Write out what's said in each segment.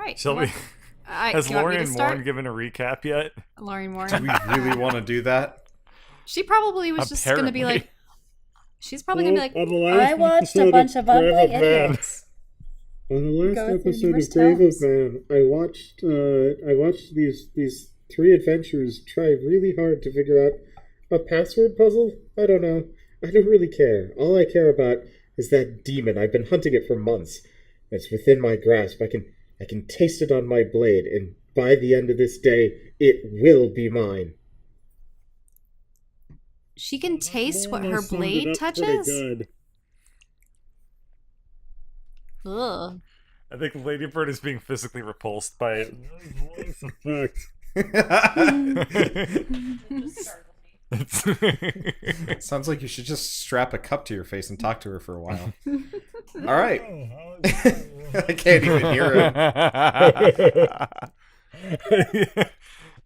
right. Shall we? Has do you want me to Lauren start? Moore given a recap yet? Lauren Moore. Do we really want to do that? She probably was just going to be like... She's probably going to be like... I watched a bunch of ugly idiots. On the last Go through episode of numerous Grave tomes. of Man, I watched these three adventurers try really hard to figure out a password puzzle. I don't know. I don't really care. All I care about is that demon. I've been hunting it for months. It's within my grasp. I can taste it on my blade, and by the end of this day, it will be mine. She can taste what her Summed it blade up pretty touches? good. Ugh. I think Ladybird is being physically repulsed by it. Voice effect. Sounds like you should just strap a cup to your face and talk to her for a while. All right. I can't even hear it.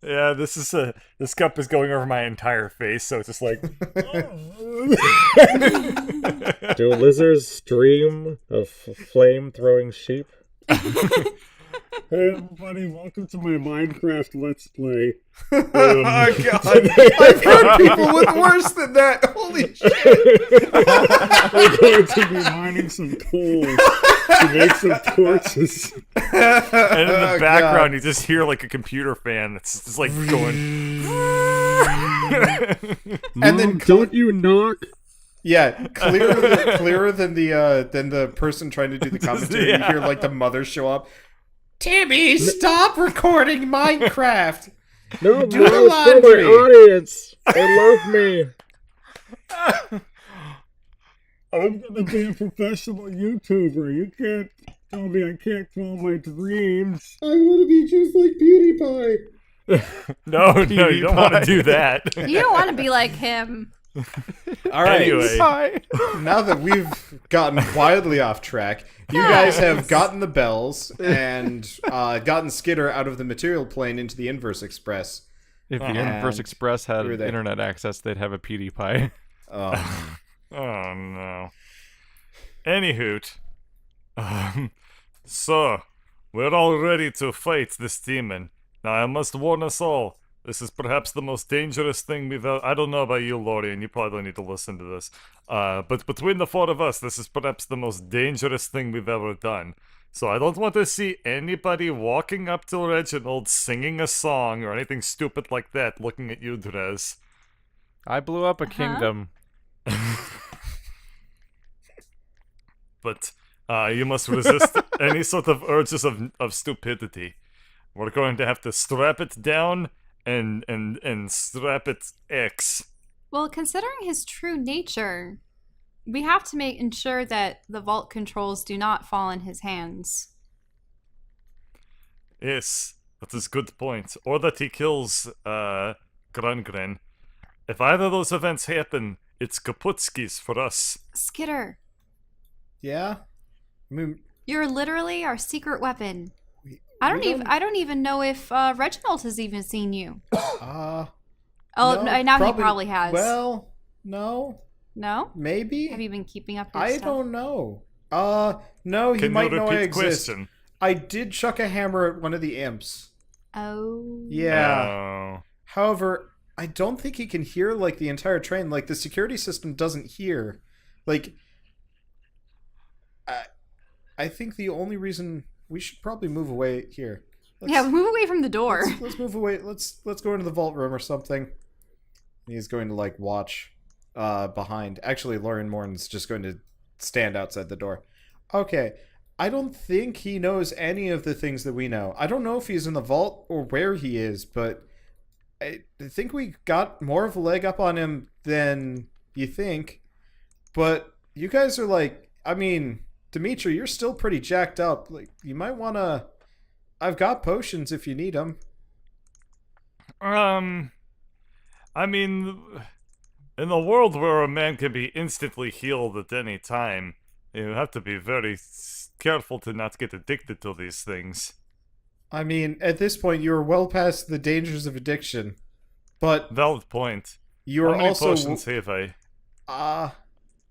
Yeah, this cup is going over my entire face, so it's just like. Do lizards dream of flame-throwing sheep? Hey everybody, welcome to my Minecraft Let's Play. Oh god, I've heard people with worse than that. Holy shit! We're going to be mining some coal to make some torches. And in the background, you just hear like a computer fan that's just like going. And then don't you knock? Yeah, clearer than the person trying to do the commentary. Yeah. You hear like the mother show up. Timmy, stop recording Minecraft. No, Do the Mom, it's for laundry. my audience. They love me. I'm gonna be a professional YouTuber. You can't tell me I can't follow my dreams. I want to be just like PewDiePie. No, you don't want to do that. You don't want to be like him. All right. Anyway. Now that we've gotten wildly off track, you guys have gotten the bells and gotten Skitter out of the material plane into the Inverse Express. If the And Inverse Express had we were there. internet access, they'd have a PewDiePie. Oh. Oh no. Anyhoot. So, we're all ready to fight this demon. Now I must warn us all. This is perhaps the most dangerous thing we've ever... I don't know about you, Lori, and you probably don't need to listen to this. But between the four of us, this is perhaps the most dangerous thing we've ever done. So I don't want to see anybody walking up to Reginald singing a song or anything stupid like that looking at you, Drez. I blew up a kingdom. But you must resist any sort of urges of stupidity. We're going to have to strap it down and strap it X. Well, considering his true nature, we have to ensure that the vault controls do not fall in his hands. Yes, that is a good point. Or that he kills Grungren. If either of those events happen, it's kaputskis for us. Skitter, Yeah? I mean, you're literally our secret weapon. I we don't even know if Reginald has even seen you. oh, Now he probably has. Well, no, No? maybe. Have you been keeping up your I stuff? don't know. No, he Can might you know I repeat exist. question? I did chuck a hammer at one of the imps. Oh. Yeah. Oh. However, I don't think he can hear like the entire train. Like the security system doesn't hear. Like, I think the only reason we should probably move away here. Yeah, move away from the door. Let's move away. Let's go into the vault room or something. He's going to like watch behind. Actually, Lauren Morton's just going to stand outside the door. Okay. I don't think he knows any of the things that we know. I don't know if he's in the vault or where he is, but I think we got more of a leg up on him than you think. But you guys are like, I mean, Dimitri, you're still pretty jacked up. Like, you might want to... I've got potions if you need them. I mean, in the world where a man can be instantly healed at any time, you have to be very careful to not get addicted to these things. I mean, at this point, you're well past the dangers of addiction. But Valid point. you're How many also... potions have I? Ah,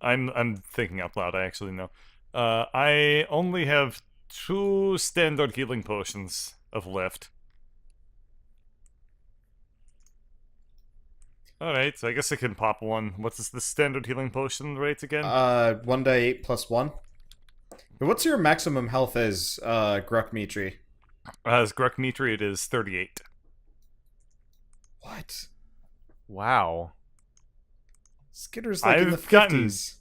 I'm thinking out loud. I actually know. I only have 2 standard healing potions of left. Alright, so I guess I can pop one. What's the standard healing potion rate again? 1d8 plus 1. What's your maximum health as, Gruckmitri? As Gruckmitri, it is 38. What? Wow. Skitter's like in the I've gotten 50s.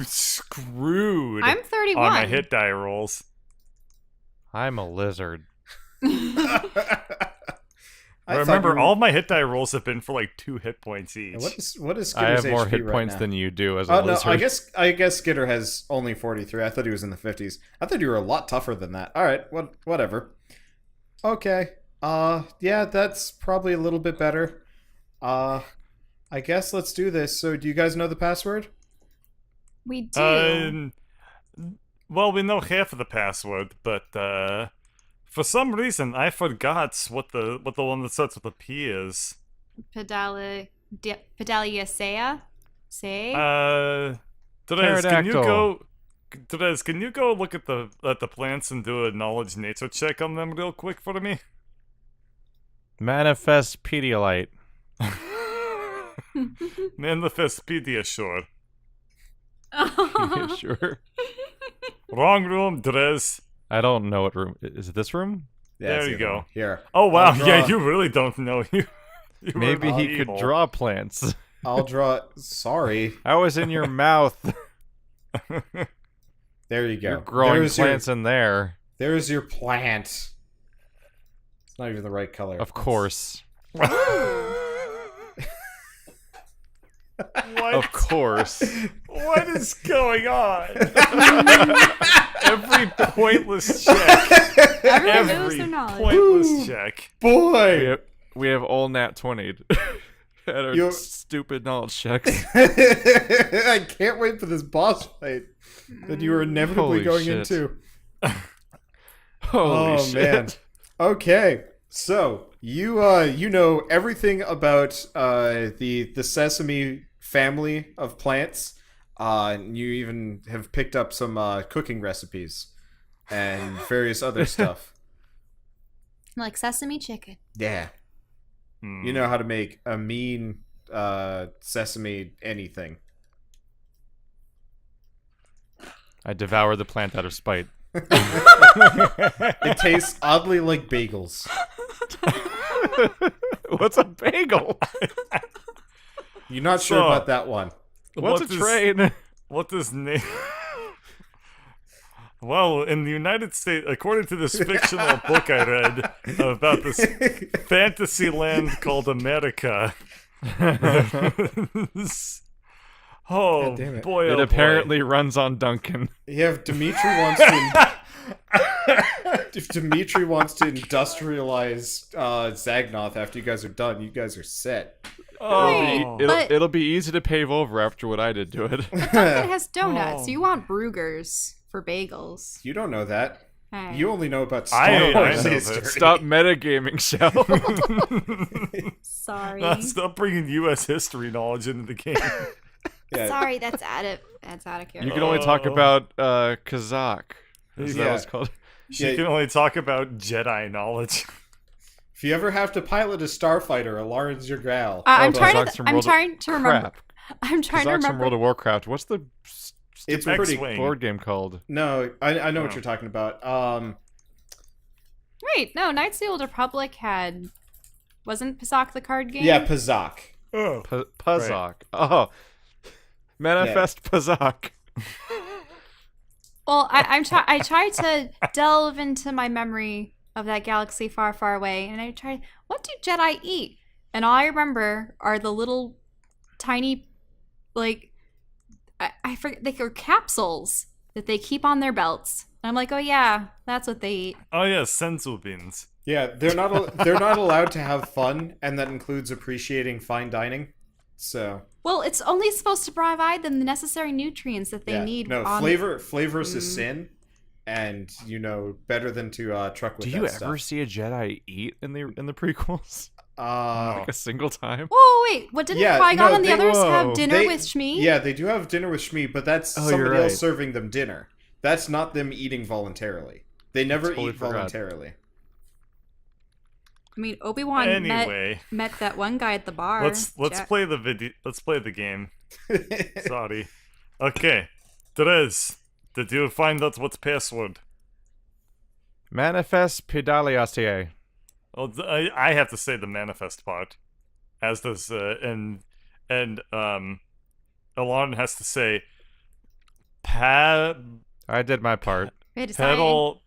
Screwed I'm 31. on my hit die rolls. I'm a lizard. I Remember, thought you- all of my hit die rolls have been for like 2 hit points each. What is Skitter's I have more HP hit right points now? than you do as a Oh no, lizard. I guess Skitter has only 43. I thought he was in the 50s. I thought you were a lot tougher than that. All right, whatever. Okay. Yeah, that's probably a little bit better. I guess let's do this. So, do you guys know the password? We do. Well, we know half of the password, but for some reason I forgot what the one that starts with a P is. Pedaliacea? Say? Therese, Pterodactyl. Can you go look at the plants and do a knowledge nature check on them real quick for me? Manifest Pedialyte. Manifestpedia, sure. Sure. Wrong room, Drez. I don't know what room. Is it this room? Yeah, There it's you the other go. one. Here. Oh wow, I'll draw- yeah, you really don't know. You were Maybe he evil. could draw plants. I'll draw. Sorry. I was in your mouth. There you go. You're growing There's plants in there. There's your plant. It's not even the right color. Of course. What? Of course. What is going on? Every pointless check. Everyone knows Every their knowledge. pointless check. Boy. We have all nat 20'd at our You- stupid knowledge checks. I can't wait for this boss fight that you are inevitably Holy going shit. into. Holy Oh shit. man. Okay. So you know everything about the sesame family of plants. You even have picked up some cooking recipes and various other stuff. Like sesame chicken. Yeah. You know how to make a mean sesame anything. I devour the plant out of spite. It tastes oddly like bagels. What's a bagel? You're not sure So- about that one. What's What a is- train? What does name? Well, in the United States, according to this fictional book I read about this fantasy land called America. Oh God damn it. boy! It oh, apparently runs on Duncan. You have Dimitri wants to. If Dimitri wants to industrialize Zagnoth after you guys are done, you guys are set. Boy. Oh. But- It'll be easy to pave over after what I did to it. Dunkin' has donuts. Oh. You want Brugger's for bagels. You don't know that. Hey. You only know about I Star know Wars this. history. Stop metagaming, Shell. Sorry. Stop bringing U.S. history knowledge into the game. Yeah. Sorry, that's out of character. You can only talk about Kazakh. Is that Yeah. what it's called? She Yeah. can only talk about Jedi knowledge. If you ever have to pilot a starfighter, Alarin's your gal. I'm Oh, trying Kazakh's to. from I'm World of- trying to remember. Crap. I'm trying to Kazakh's from remember. World of Warcraft. What's the It's X-Wing. pretty. board game called? No, I know what Oh. you're talking about. Wait, no. Knights of the Old Republic wasn't Pasak the card game? Yeah, Pazak. Oh. Pazak. Oh. Manifest Pazak. Well, I tried to delve into my memory of that galaxy far, far away, and I tried. What do Jedi eat? And all I remember are the little, tiny, like, I forget. They are capsules that they keep on their belts. And I'm like, oh yeah, that's what they eat. Oh yeah, senzu beans. Yeah, they're not allowed to have fun, and that includes appreciating fine dining. So Well, it's only supposed to provide them the necessary nutrients that they yeah, need. no on- flavors is sin, and better than to truck with. Do that you ever stuff. see a Jedi eat in the prequels? Like a single time? Whoa, wait, what didn't Yeah, Qui-Gon no, and the they- others whoa. have dinner They- with Shmi? Yeah, they do have dinner with Shmi, but that's Oh, you're somebody else right. serving them dinner. That's not them eating voluntarily. They never Totally eat forgot. voluntarily. I mean, Obi-Wan Anyway, met that one guy at the bar. let's Jack. play the video. Let's play the game. Sorry. Okay, Therese, did you find out what's password? Manifest pedaliacier. Well, I have to say the manifest part, as does and Alon has to say I did my part. pedal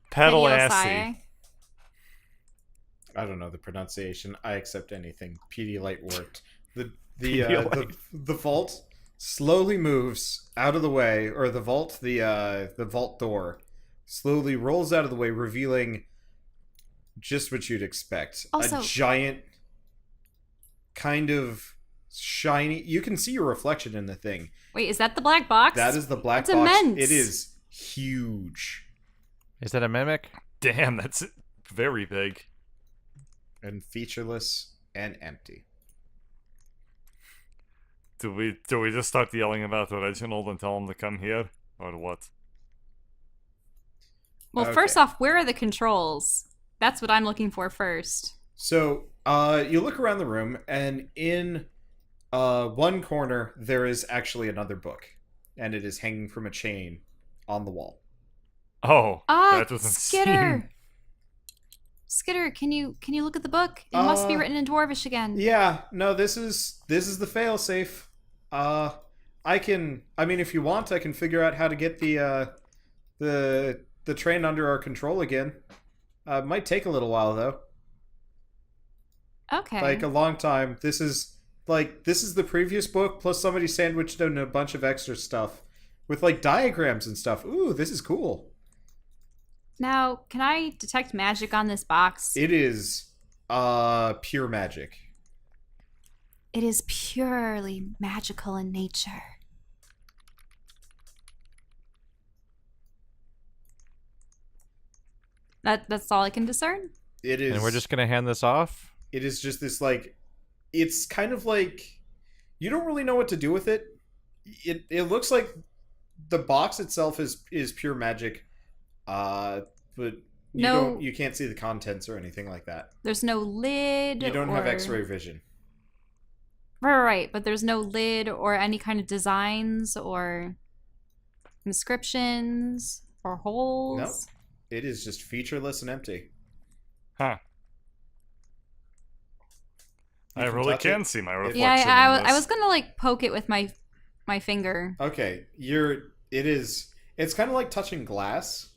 assy. I don't know the pronunciation. I accept anything. Pedialyte worked. The vault slowly moves out of the way, or the vault door slowly rolls out of the way, revealing just what you'd expect. Also, a giant, kind of shiny. You can see your reflection in the thing. wait, is that the black box? That is the black That's box. immense. It is huge Is that a mimic? Damn, that's very big. and featureless and empty. Do we just start yelling about Reginald and tell him to come here, or what? Well, Okay. first off, where are the controls? That's what I'm looking for first. So, you look around the room, and in one corner there is actually another book, and it is hanging from a chain on the wall. Oh, Ah, that doesn't Skitter. seem. Skitter, can you look at the book? It must be written in Dwarvish again. Yeah, no, this is the failsafe. I mean, if you want, I can figure out how to get the train under our control again. It might take a little while though. Okay. Like a long time. This is the previous book plus somebody sandwiched in a bunch of extra stuff with like diagrams and stuff. Ooh, this is cool. Now, can I detect magic on this box? It is pure magic. It is purely magical in nature. That's all I can discern? It is And we're just gonna hand this off? It is just this like it's kind of like you don't really know what to do with it. It looks like the box itself is pure magic. But you can't see the contents or anything like that. There's no lid. You don't have or- X-ray vision. Right, but there's no lid or any kind of designs or inscriptions or holes. Nope. It is just featureless and empty. Huh. You I can really touch can it. see my reflection. Yeah, in I this. was gonna like poke it with my finger. Okay, it's kind of like touching glass.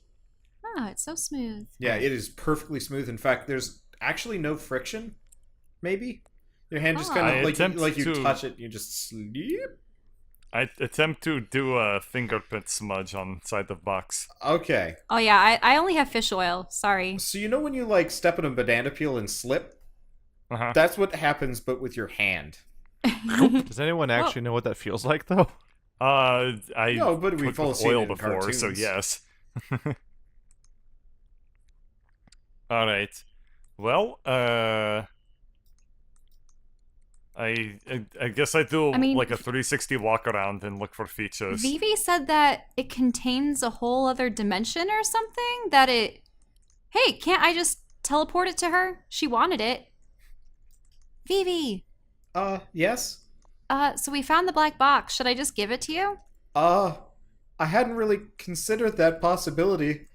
Oh, it's so smooth. Yeah, it is perfectly smooth. In fact, there's actually no friction. Maybe your hand just Oh. kind I of attempt like you to- touch it, you just sleep. I attempt to do a fingerprint smudge on side of box. Okay, Oh yeah, I only have fish oil. Sorry. so you know when you like step on a banana peel and slip? Uh-huh. That's what happens, but with your hand. Does anyone actually know what that feels like, though? I No, but we've cooked all with seen oil it in before, so cartoons. yes. All right. Well, I guess I do I mean- like a 360 walk around and look for features. Vivi said that it contains a whole other dimension or something. That it. Hey, can't I just teleport it to her? She wanted it. Vivi. Yes. So we found the black box. Should I just give it to you? I hadn't really considered that possibility.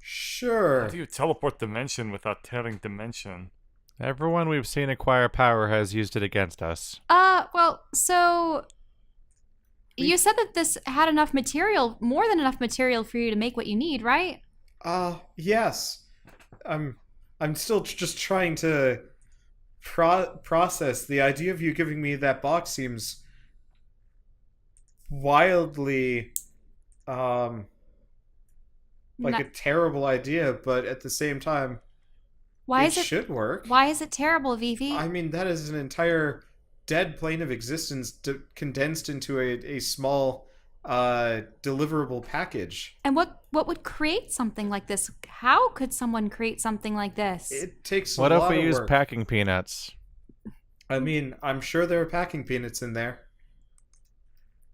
Sure. How do you teleport dimension without tearing dimension? Everyone we've seen acquire power has used it against us. Well, so you said that this had enough material, more than enough material for you to make what you need, right? Yes. I'm still just trying to process the idea of you giving me that box seems wildly like a terrible idea, but at the same time Why it is it should work. Why is it terrible, Vivi? I mean, that is an entire dead plane of existence condensed into a small deliverable package. And what would create something like this? How could someone create something like this? It takes What a if lot we of use work. packing peanuts? I mean, I'm sure there are packing peanuts in there.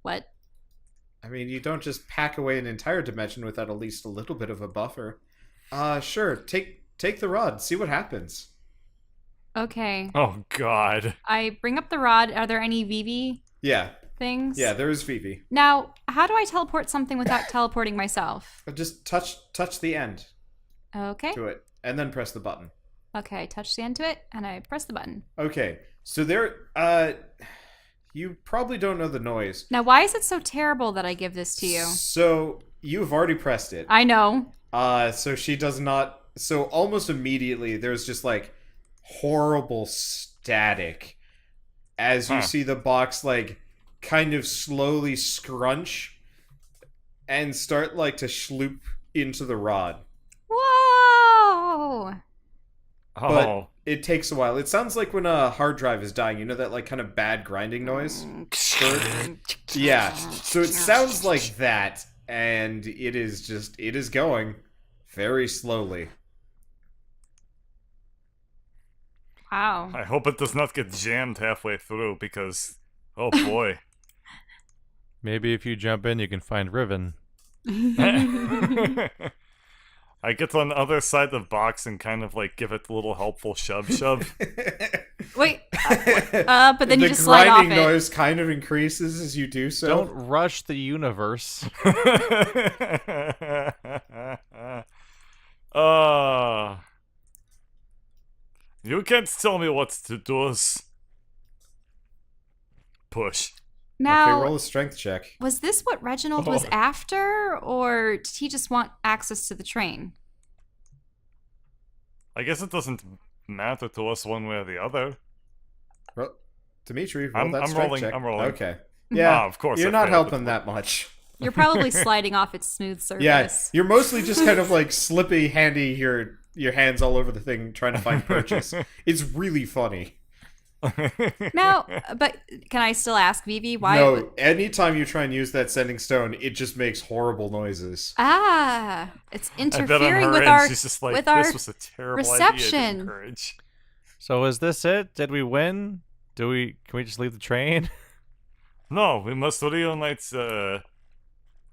What? I mean, you don't just pack away an entire dimension without at least a little bit of a buffer. Sure. Take the rod. See what happens. Okay. Oh God. I bring up the rod. Are there any VV Yeah. things? Yeah, there is Vivi. Now, how do I teleport something without teleporting myself? Just touch the end Okay. to it, and then press the button. Okay, I touch the end to it, and I press the button. Okay, so you probably don't know the noise. Now, why is it so terrible that I give this to you? So, you've already pressed it. I know. So she does not... So, almost immediately, there's just, like, horrible static as you see the box, like, kind of slowly scrunch and start, like, to sloop into the rod. Whoa! But it takes a while. It sounds like when a hard drive is dying. You know that like kind of bad grinding noise? Yeah. So it sounds like that, and it is going very slowly. Wow. I hope it does not get jammed halfway through because, oh boy. Maybe if you jump in, you can find Riven. I get on the other side of the box and kind of like give it a little helpful shove. Wait, but then you just slide off it. The grinding noise kind of increases as you do so. Don't rush the universe. You can't tell me what to do. Push. Now, okay, roll a strength check. was this what Reginald was after, or did he just want access to the train? I guess it doesn't matter to us one way or the other. Dimitri, roll that strength rolling. check. I'm rolling. Okay. Yeah, of course. you're I not failed helping that much. You're probably sliding off its smooth surface. Yeah, you're mostly just kind of like slippy, handy your hands all over the thing, trying to find purchase. It's really funny. Now, but can I still ask Vivi why? No, anytime you try and use that sending stone, it just makes horrible noises. It's I bet on interfering her with end, our she's just like, with our this was a terrible idea to reception. encourage. So is this it? Did we win? Can we just leave the train? No, we must reunite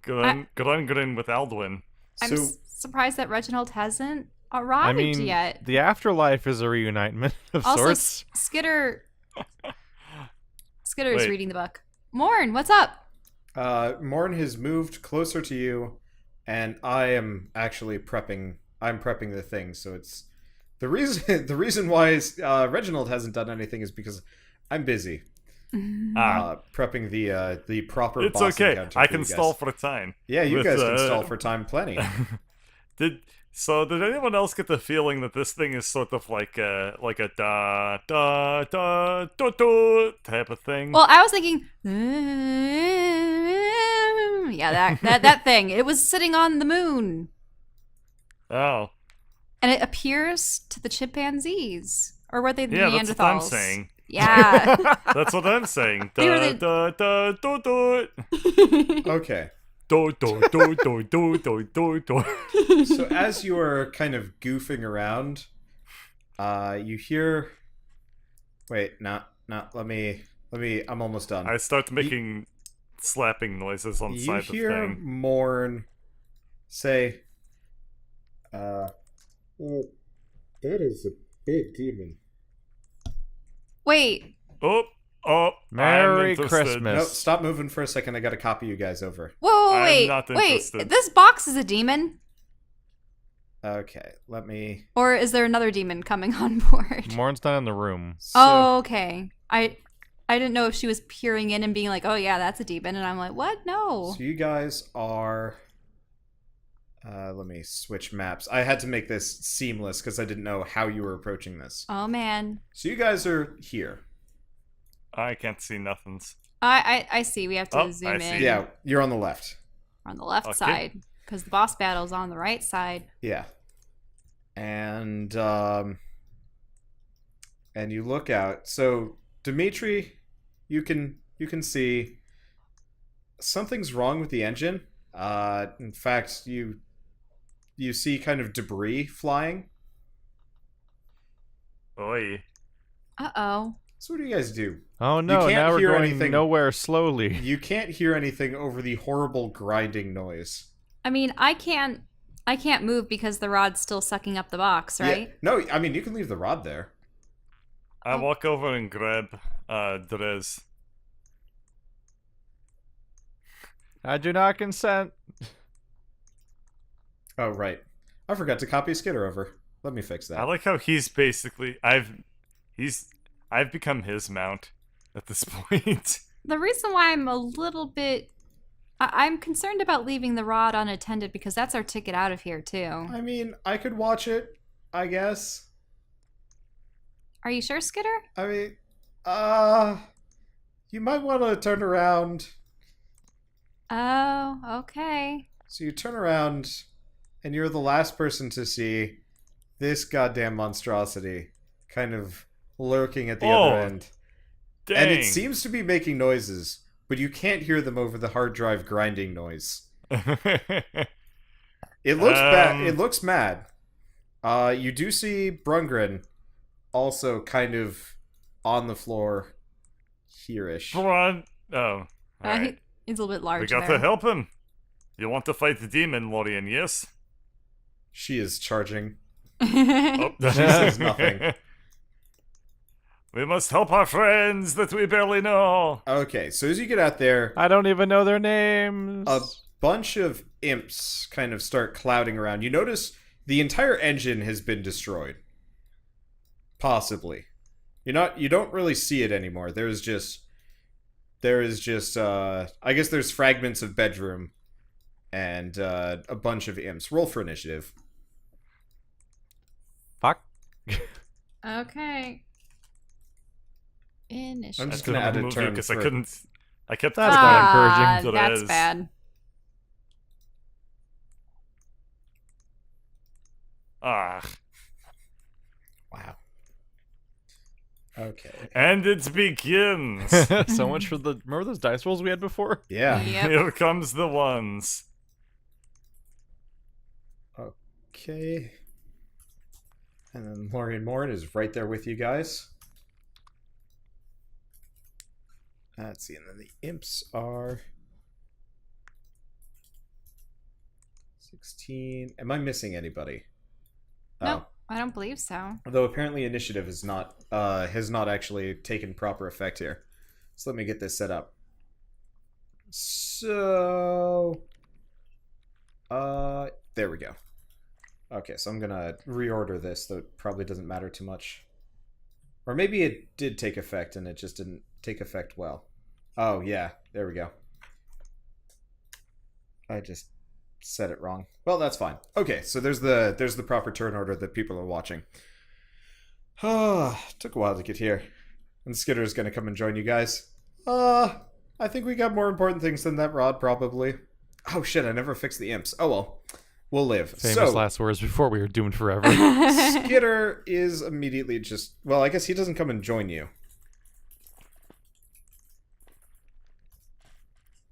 Grungrin with Aldwin. I'm So surprised that Reginald hasn't arrived I mean, yet. the afterlife is a reunitement of Also, sorts. Skitter's Wait. reading the book. Morn, what's up? Morn has moved closer to you, and I am actually prepping. I'm prepping the thing, so it's the reason why Reginald hasn't done anything is because I'm busy prepping the proper. It's boss okay. encounter I for can you guys. stall for time. Yeah, you with, guys can stall for time plenty. Did anyone else get the feeling that this thing is sort of like a da da da do do type of thing? Well, I was thinking, yeah, that thing. It was sitting on the moon, Oh, and it appears to the chimpanzees, or were they the yeah, Neanderthals? that's what I'm saying. Yeah. That's what I'm saying. They were Da da da do do Okay. do do do do do do do do. So as you are kind of goofing around, you hear. Wait, not. Let me. I'm almost done. I start making slapping noises on the You side of the hear thing. Morn say, Well, that is a big demon. Wait. Oh, Merry I'm interested. Christmas. "Nope, stop moving for a second. I gotta copy you guys over." Whoa, I'm wait. not Wait. interested. This box is a demon, Okay, let me. or is there another demon coming on board? Morn's not in the room. So, Oh, okay. I didn't know if she was peering in and being like, "Oh yeah, that's a demon," and I'm like, "What? No." so you guys are. Let me switch maps. I had to make this seamless because I didn't know how you were approaching this. Oh man. So you guys are here. I can't see nothings. I see. We have to Oh, zoom I in. see. Yeah, you're on the left. On the left Okay. side, because the boss battle's on the right side. Yeah. And you look out. So Dimitri, you can see something's wrong with the engine. In fact, you see kind of debris flying. Oi. Uh-oh. So what do you guys do? Oh no! can't Now we're hear going anything. nowhere slowly. You can't hear anything over the horrible grinding noise. I mean, I can't move because the rod's still sucking up the box, right? Yeah. No, I mean you can leave the rod there. I walk over and grab Drez. I do not consent. Oh right, I forgot to copy Skitter over. Let me fix that. I like how he's basically I've become his mount at this point. The reason why I'm a little bit I'm concerned about leaving the rod unattended because that's our ticket out of here too. I mean, I could watch it, I guess. Are you sure, Skitter? I mean, you might want to turn around. Oh, okay. So you turn around, and you're the last person to see this goddamn monstrosity kind of lurking at the other end. Dang. And it seems to be making noises, but you can't hear them over the hard drive grinding noise. It looks bad. It looks mad. You do see Brungren also kind of on the floor here-ish. Brun. Oh. Alright. He's a little bit large We got there. to help him. You want to fight the demon, Lorien, yes? She is charging. Oh, She says nothing. We must help our friends that we barely know. Okay, so as you get out there, I don't even know their names. a bunch of imps kind of start clouding around. You notice the entire engine has been destroyed. Possibly. You don't really see it anymore. There is just I guess there's fragments of bedroom and a bunch of imps. Roll for initiative. Fuck. Okay. Initiative. I'm just gonna add a turn because for... I couldn't. I kept That's clicking not encouraging. That's Drez. bad. Ah. Wow. Okay. And it begins. So much for the. Remember those dice rolls we had before? Yeah. Yep. Here comes the ones. Okay. And then Lorien Morin is right there with you guys. Let's see, and then the imps are 16. Am I missing anybody? Nope, I don't believe so. Though apparently initiative is not has not actually taken proper effect here. So let me get this set up. So there we go. Okay, so I'm gonna reorder this, though it probably doesn't matter too much. Or maybe it did take effect and it just didn't take effect well. Oh yeah, there we go. I just said it wrong. Well, that's fine. Okay, so there's the proper turn order that people are watching. Took a while to get here. And Skitter's gonna come and join you guys. I think we got more important things than that rod, probably. Oh shit, I never fixed the imps. Oh well. We'll live. Famous So, last words before we were doomed forever. Skitter is immediately just... Well, I guess he doesn't come and join you.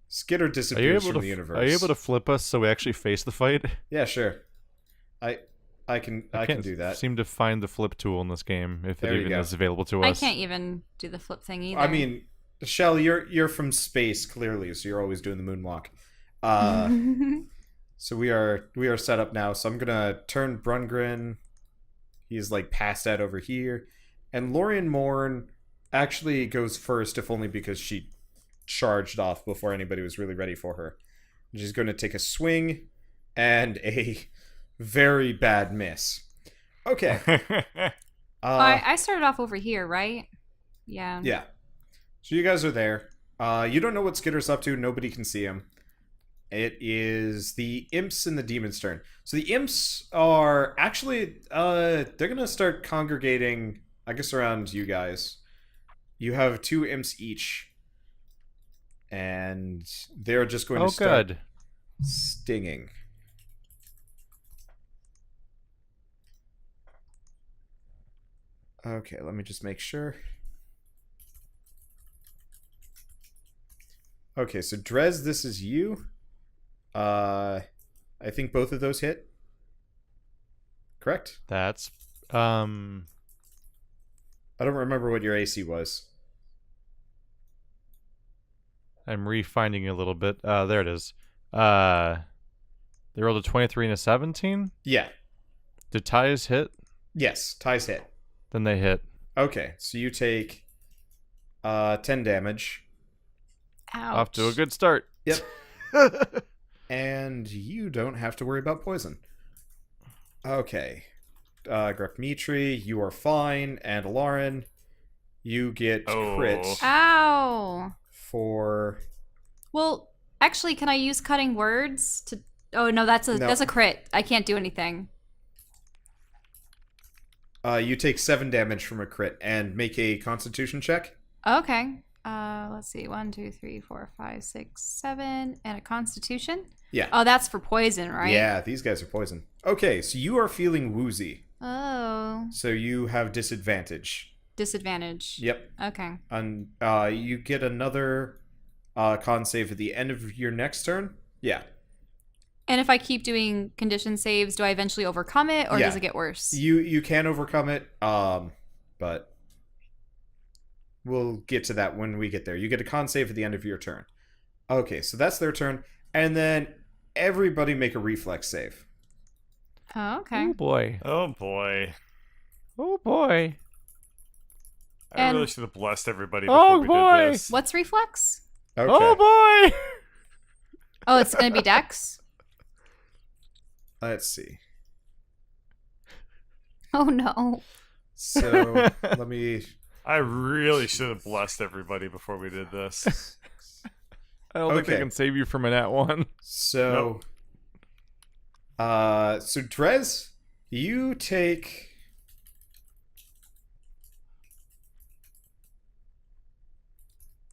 Skitter disappears from the universe. Are you able to flip us so we actually face the fight? Yeah, sure. I can do that. Seem to find the flip tool in this game if There it you even go. is available to I us. can't even do the flip thing either. I mean, Shell, you're from space clearly, so you're always doing the moonwalk. So we are set up now. So I'm gonna turn Brungren. He's like passed out over here, and Lorien Morn actually goes first, if only because she charged off before anybody was really ready for her. And she's going to take a swing and a very bad miss. Okay. I started off over here, right? Yeah. Yeah. So you guys are there. You don't know what Skitter's up to. Nobody can see him. It is the imps and the demon's turn. So the imps are actually, they're going to start congregating, I guess, around you guys. You have 2 imps each. And they're just going to start good. stinging. Okay, let me just make sure. Okay, so Drez, this is you. I think both of those hit. Correct? That's I don't remember what your AC was. I'm refinding it a little bit. There it is. They rolled a 23 and a 17? Yeah. Did ties hit? Yes, ties hit. Then they hit. Okay, so you take 10 damage. Ouch. Off to a good start. Yep. And you don't have to worry about poison. Okay. Grafmitri, you are fine. And Lauren, you get crit Ow. for... Well, actually, can I use cutting words to... Oh, no, that's a crit. I can't do anything. You take 7 damage from a crit and make a constitution check. Okay. Let's see. 1, 2, 3, 4, 5, 6, 7. And a constitution? Yeah. Oh, that's for poison, right? Yeah, these guys are poison. Okay, so you are feeling woozy. Oh. So you have disadvantage. Disadvantage. Yep. Okay. And you get another con save at the end of your next turn. Yeah. And if I keep doing condition saves, do I eventually overcome it, or does it get worse? You can overcome it, but we'll get to that when we get there. You get a con save at the end of your turn. Okay, so that's their turn. And then everybody make a reflex save. Oh, okay. Oh boy. Oh boy. Oh boy. I And- really should have blessed everybody Oh, before we boy. did this. What's reflex? Okay. Oh boy. Oh, it's going to be dex? Let's see. Oh, no. So, let me... I really should have blessed everybody before we did this. I don't think they Okay. can save you from an @1. So... So Drez, you take...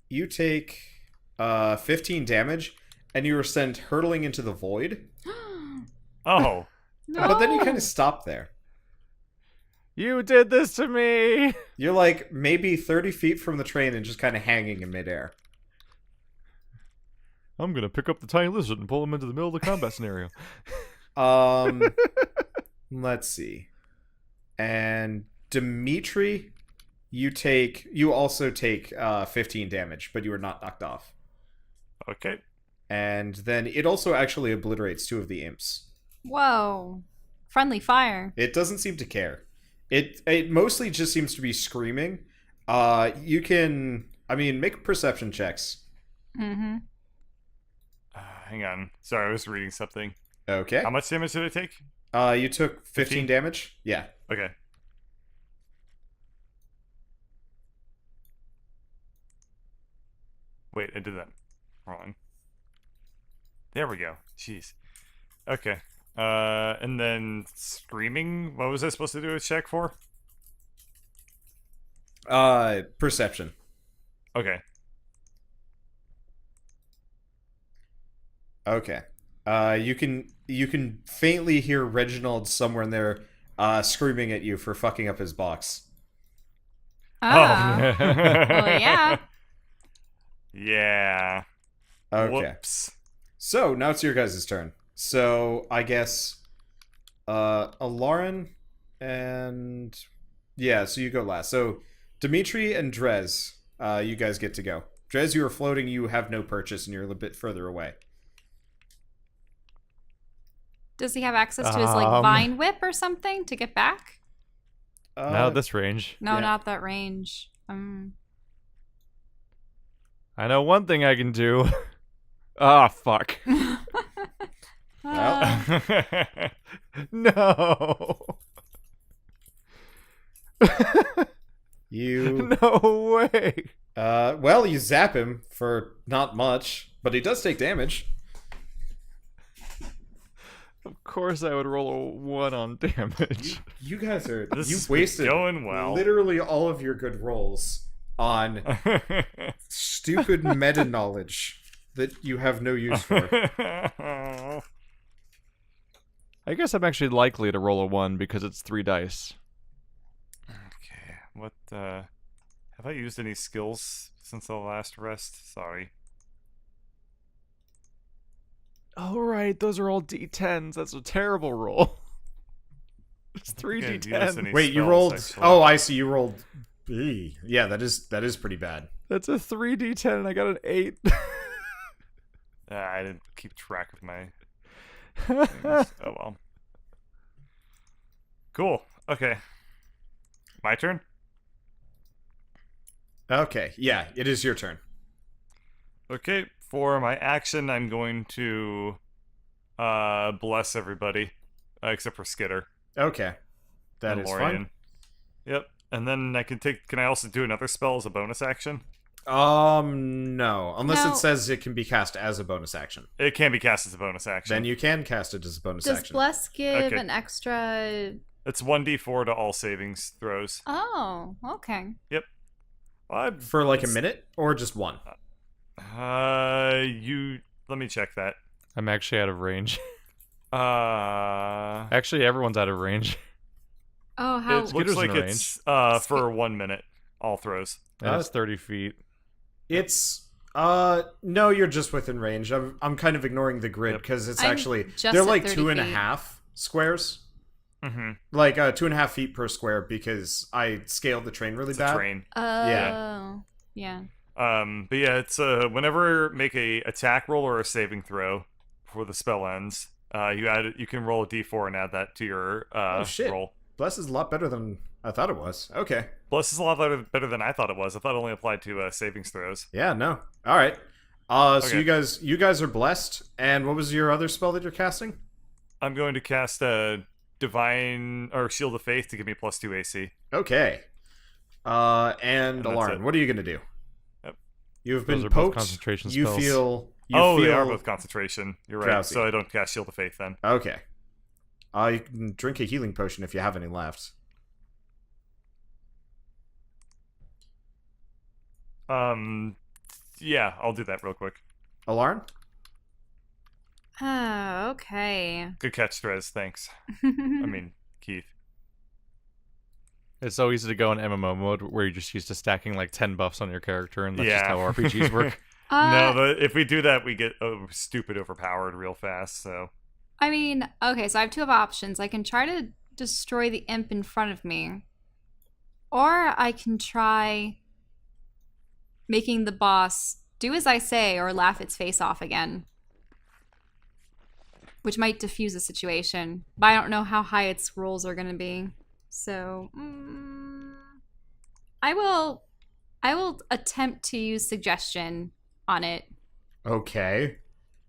You take 15 damage, and you are sent hurtling into the void. Oh. No. But then you kind of stop there. You did this to me. You're like maybe 30 feet from the train and just kind of hanging in midair. I'm gonna pick up the tiny lizard and pull him into the middle of the combat scenario. Let's see. And Dimitri, you also take 15 damage, but you are not knocked off. Okay. And then it also actually obliterates 2 of the imps. Whoa. Friendly fire. It doesn't seem to care. It mostly just seems to be screaming. You can, make perception checks. Mm-hmm. Hang on. Sorry, I was reading something. Okay. How much damage did I take? You took 15 damage? Yeah. Okay. Wait, I did that wrong. There we go. Jeez. Okay. And then screaming. What was I supposed to do a check for? Perception. Okay. Okay. You can faintly hear Reginald somewhere in there screaming at you for fucking up his box. Oh. Well, yeah. Yeah. Okay. Whoops. So now it's your guys' turn. So I guess Lauren and so you go last. So Dimitri and Drez, you guys get to go. Drez, you are floating, you have no purchase, and you're a little bit further away. Does he have access to his, vine whip or something to get back? Not at this range. No, yeah. not that range. I know one thing I can do. Ah, fuck. Well. No. You No way. well, you zap him for not much, but he does take damage. Of course I would roll a 1 on damage. You guys are This you've is wasted going well. literally all of your good rolls on stupid meta knowledge that you have no use for. I guess I'm actually likely to roll a 1 because it's 3 dice. Okay. What, have I used any skills since the last rest? Sorry. Oh, right. Those are all D10s. That's a terrible roll. It's 3 I didn't use D10. any Wait, you spells, rolled... actually. Oh, I see. You rolled Yeah, that is pretty bad. That's a 3d10 and I got an 8. I didn't keep track of my things. Oh well. Cool. Okay. My turn? Okay, yeah, it is your turn. Okay, for my action, I'm going to bless everybody, except for Skitter. Okay, that and is Lorian. fine. Yep, and then I can take. Can I also do another spell as a bonus action? No. Unless No. it says it can be cast as a bonus action. It can be cast as a bonus action. Then you can cast it as a bonus Does action. bless give Okay. an extra? It's 1d4 to all savings throws. Oh, okay. For like a minute? Or just one? You. Let me check that. I'm actually out of range. Uh, Actually, everyone's out of range. Oh, how? it Skitter's looks in like range. it's for 1 minute. All throws. And it's 30 feet. It's no, you're just within range. I'm kind of ignoring the grid Yep. because it's I'm actually just they're at like 30 2.5 feet. squares. Mm-hmm. Like 2.5 feet per square because I scaled the train really It's bad. a train. Oh, yeah. But yeah, it's whenever make a attack roll or a saving throw before the spell ends, you can roll a d4 and add that to your Oh shit! roll. Bless is a lot better than I thought it was. Okay. Plus, it's a lot better than I thought it was. I thought it only applied to savings throws. Yeah. No. All right. So Okay. you guys are blessed. And what was your other spell that you're casting? I'm going to cast a divine or shield of faith to give me +2 AC. Okay. And that's Alarm, it. what are you gonna do? Yep. You've Those been are both poked. concentration You spells. feel. You They feel, are both concentration. You're right. drowsy. So I don't cast shield of faith then. Okay. You can drink a healing potion if you have any left. Yeah, I'll do that real quick. Alarm? Oh, okay. Good catch, Therese. Thanks. I mean, Keith. It's so easy to go in MMO mode where you're just used to stacking like 10 buffs on your character, and that's just Yeah. how RPGs work. No, but if we do that, we get stupid overpowered real fast. So I mean, okay, so I have two of options. I can try to destroy the imp in front of me, or I can try making the boss do as I say or laugh its face off again, which might diffuse the situation. But I don't know how high its rolls are going to be. So, I will attempt to use suggestion on it. Okay.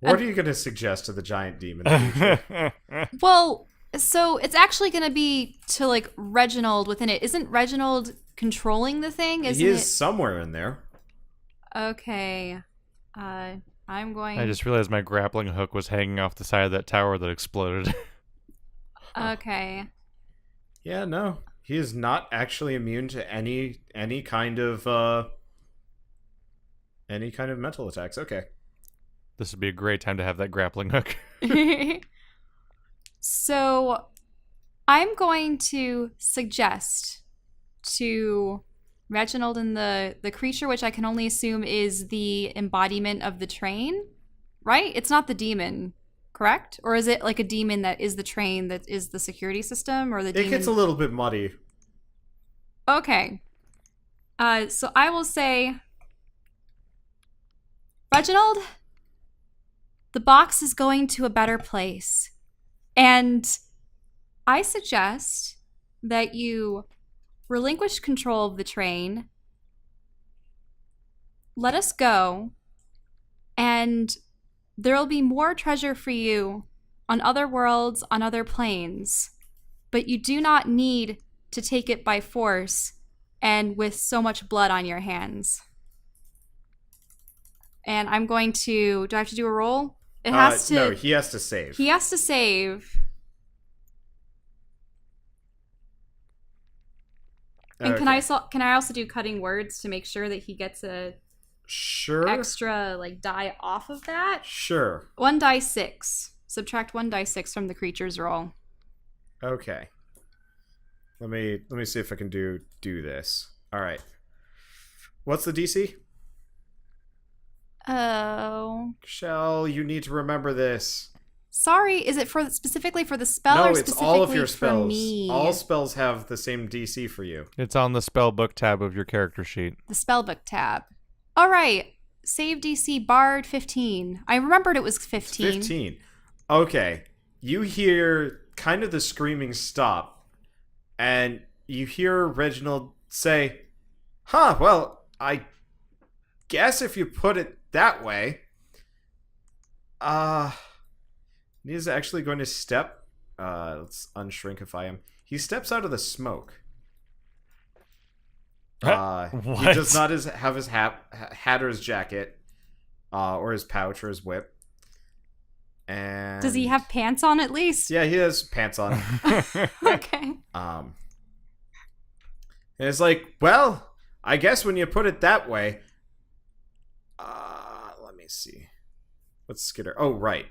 What are you going to suggest to the giant demon? in the future? Well, so it's actually going to be to like Reginald within it. Isn't Reginald controlling the thing? Isn't He is it? somewhere in there. Okay. I'm going. I just realized my grappling hook was hanging off the side of that tower that exploded. Okay. Yeah, no. He is not actually immune to any kind of mental attacks. Okay. This would be a great time to have that grappling hook. So, I'm going to suggest to Reginald and the creature, which I can only assume is the embodiment of the train, right? It's not the demon, correct? Or is it like a demon that is the train that is the security system, or the demon? It gets a little bit muddy. Okay. So I will say, Reginald, the box is going to a better place. And I suggest that you relinquish control of the train, let us go, and there'll be more treasure for you on other worlds, on other planes. But you do not need to take it by force and with so much blood on your hands. And I'm going to... Do I have to do a roll? It has to... No, he has to save. He has to save. And Okay. can I also do cutting words to make sure that he gets a Sure. extra like die off of that? Sure. 1 die 6. Subtract 1 die 6 from the creature's roll. Okay. Let me see if I can do this. All right. What's the DC? Oh. Shell, you need to remember this. Sorry, is it for specifically for the spell No, or it's specifically all of your for spells. me? All spells have the same DC for you. It's on the spell book tab of your character sheet. The spellbook tab. All right. Save DC Bard 15. I remembered it was 15. 15. Okay. You hear kind of the screaming stop, and you hear Reginald say, "Huh, well, I guess if you put it that way." He's actually going to step. Let's unshrinkify him. He steps out of the smoke. He What? does not have his hat or his jacket, or his pouch or his whip. And Does he have pants on at least? Yeah, he has pants on. Okay. And it's like, well, I guess when you put it that way. Let me see. What's Skitter? Oh, right.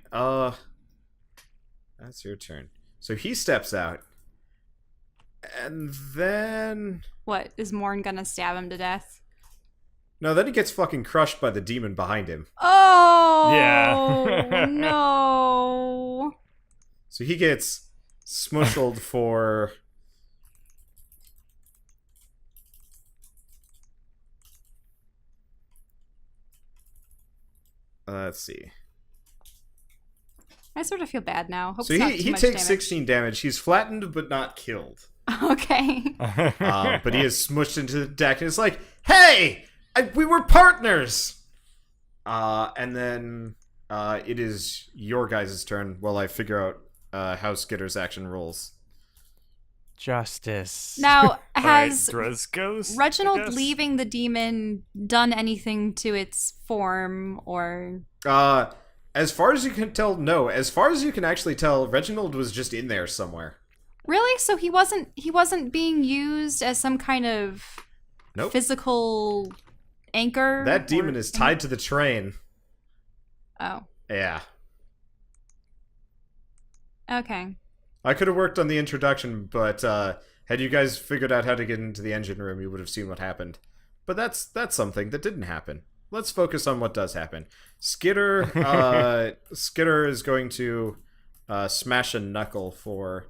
That's your turn. So he steps out. And then... What, is Morn gonna stab him to death? No, then he gets fucking crushed by the demon behind him. Oh! Yeah. No! So he gets smushed for... let's see. I sort of feel bad now. Hope So it's not he too much takes damage. 16 damage. He's flattened but not killed. Okay. But he is smushed into the deck, and it's like, hey! We were partners! And then it is your guys' turn while I figure out how Skitter's action rolls. Justice. Now, has Alright, Drez goes, I Reginald guess? leaving the demon done anything to its form or... As far as you can tell, no. As far as you can actually tell, Reginald was just in there somewhere. Really? So he wasn't being used as some kind of Nope. physical anchor? That demon or- is tied to the train. Oh. Yeah. Okay. I could have worked on the introduction, but had you guys figured out how to get into the engine room, you would have seen what happened. But that's something that didn't happen. Let's focus on what does happen. Skitter is going to smash a knuckle for...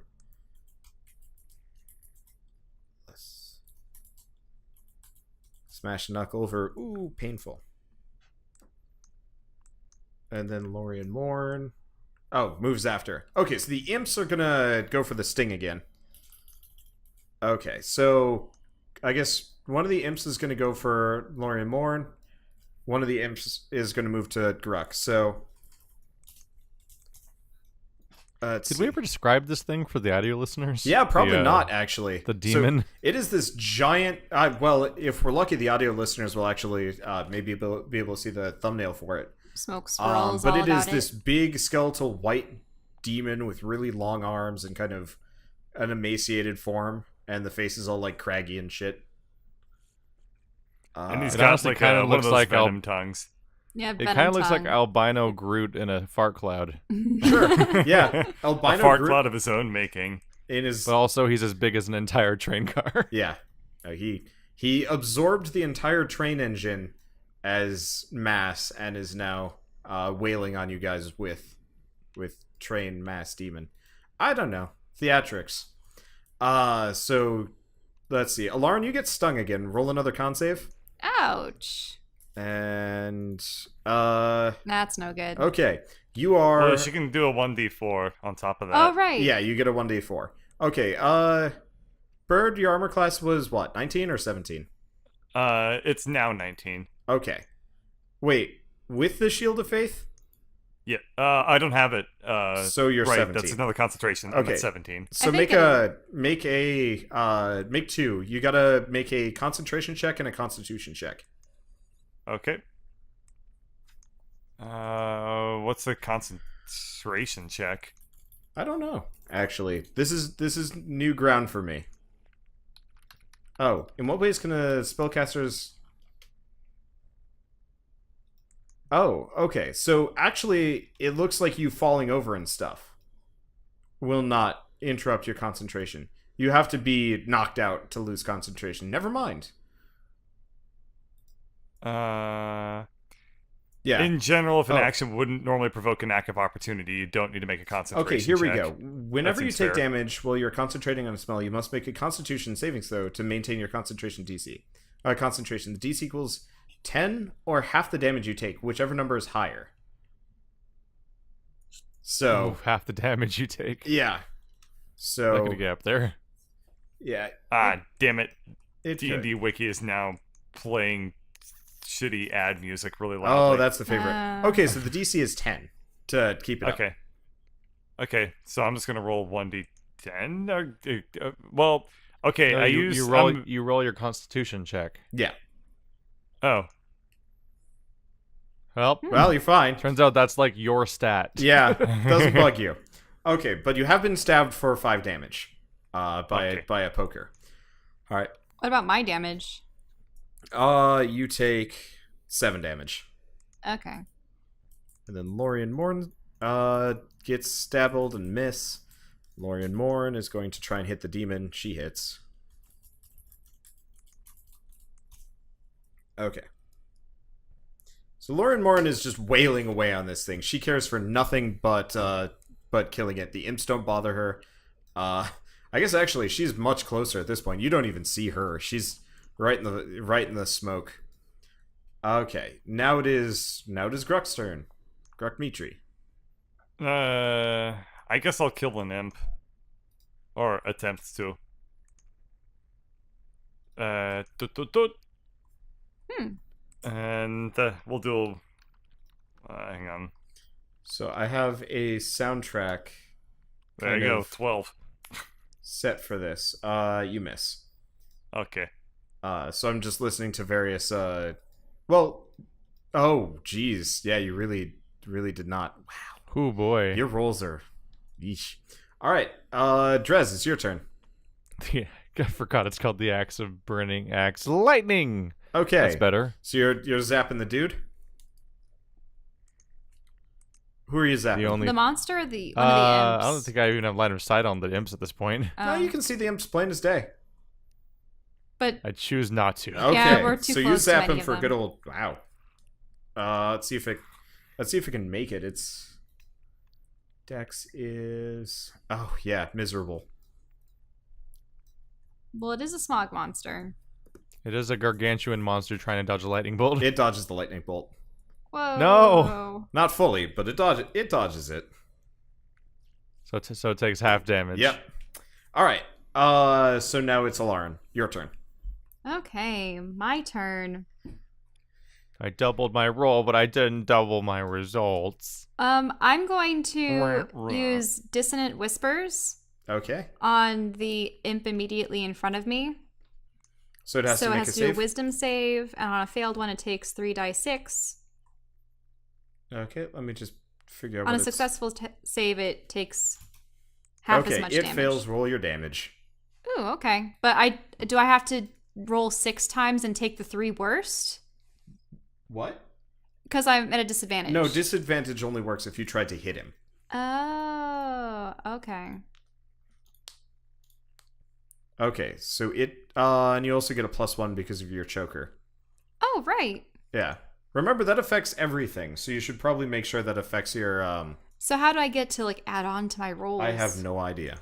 Smash a knuckle for... Ooh, painful. And then Lori and Morn... Oh, moves after. Okay, so the imps are gonna go for the sting again. Okay, so I guess one of the imps is gonna go for Lori and Morn. One of the imps is gonna move to Gruk. So Did we ever describe this thing for the audio listeners? Yeah, probably The, not actually. The demon. So it is this giant. Well, if we're lucky, the audio listeners will actually maybe be able to see the thumbnail for it. Smoke swirls But all it is about this big skeletal white demon with really long arms and kind of an emaciated form, and the face is all like craggy and shit. And he's It got honestly like kinda one of looks those like venom tongues. Yeah, It kind of looks like albino Groot in a fart cloud. Sure, yeah, A albino fart Groot cloud of his own making. in his But also, he's as big as an entire train car. yeah. He absorbed the entire train engine as mass and is now wailing on you guys with train mass demon. I don't know. Theatrics. So let's see. Alarn, you get stung again. Roll another con save. Ouch. And That's no good. okay. You are Well, she can do a 1d4 on top of that. Oh, right. yeah, you get a 1d4. Okay, Bird, your armor class was what? 19 or 17? It's now 19. Okay. Wait, with the Shield of Faith? Yeah, I don't have it. So you're right, 17. that's another concentration. I'm Okay. at 17. So I think make two. You gotta make a concentration check and a constitution check. Okay. What's the concentration check? I don't know. Actually, this is new ground for me. Oh, in what ways can a spellcaster's... Oh, okay. So actually, it looks like you falling over and stuff will not interrupt your concentration. You have to be knocked out to lose concentration. Never mind. Yeah. In general, if an Oh. action wouldn't normally provoke an act of opportunity, you don't need to make a concentration Okay, here we check. go. Whenever you seems take fair. damage while you're concentrating on a spell, you must make a Constitution saving throw to maintain your concentration DC. Concentration. The DC equals 10 or half the damage you take, whichever number is higher. So, Ooh, half the damage you take. yeah. I So, could get up there. yeah. Ah, damn it. It D&D could. Wiki is now playing shitty ad music really Oh, loudly. that's the favorite. Okay, so the DC is 10 to keep it up. Okay. Okay, so I'm just gonna roll 1d10. Well, okay, No, I you, use... you roll your Constitution check. Yeah. Oh, Well, Well, you're fine. turns out that's like your stat. Yeah, doesn't bug you. Okay, but you have been stabbed for 5 damage Okay. by a poker. All right. What about my damage? You take 7 damage. Okay. And then Lorian Morn gets stabbed and miss. Lorian Morn is going to try and hit the demon. She hits. Okay. So Lorian Morn is just wailing away on this thing. She cares for nothing but killing it. The imps don't bother her. I guess actually she's much closer at this point. You don't even see her. She's right in the smoke. Okay, now it is Gruck's turn. Gruck Mitri. I guess I'll kill an imp. Or attempt to. Toot, toot, toot. And we'll do... hang on. So I have a soundtrack There you kind go, of 12. set for this. You miss. Okay. So I'm just listening to various well, oh geez, yeah, you really did not. Wow. Oh boy. Your rolls are yeesh. Alright, Drez, it's your turn. Yeah, I forgot it's called the Axe of Burning Axe Lightning. Okay. That's better. So you're zapping the dude? Who are you zapping? The only The monster or the one of the imps? I don't think I even have line of sight on the imps at this point. No, you can see the imps plain as day. But I choose not to. Okay. Yeah, we're too so you close to zap many him of for a them. good old wow. Let's see if it can make it. Its Dex is yeah, miserable. well, it is a smog monster. It is a gargantuan monster trying to dodge a lightning bolt. It dodges the lightning bolt. Whoa. No. Not fully, but it dodges it. So it takes half damage. Yep. All right. So now it's Alarin. Your turn. Okay, my turn. I doubled my roll, but I didn't double my results. I'm going to Wah, wah. use Dissonant Whispers Okay. on the imp immediately in front of me. So it has to make a do a save. Wisdom save, and on a failed one, it takes 3d6. Okay. Let me just figure out On what a successful save, it takes half as much it damage. fails. Roll your damage. Ooh, okay. But do I have to roll 6 times and take the 3 worst? What? Because I'm at a disadvantage. No, disadvantage only works if you tried to hit him. Oh, okay. Okay, so and you also get a +1 because of your choker. Oh, right. Yeah. Remember, that affects everything, so you should probably make sure that affects your, So how do I get to, add on to my rolls? I have no idea.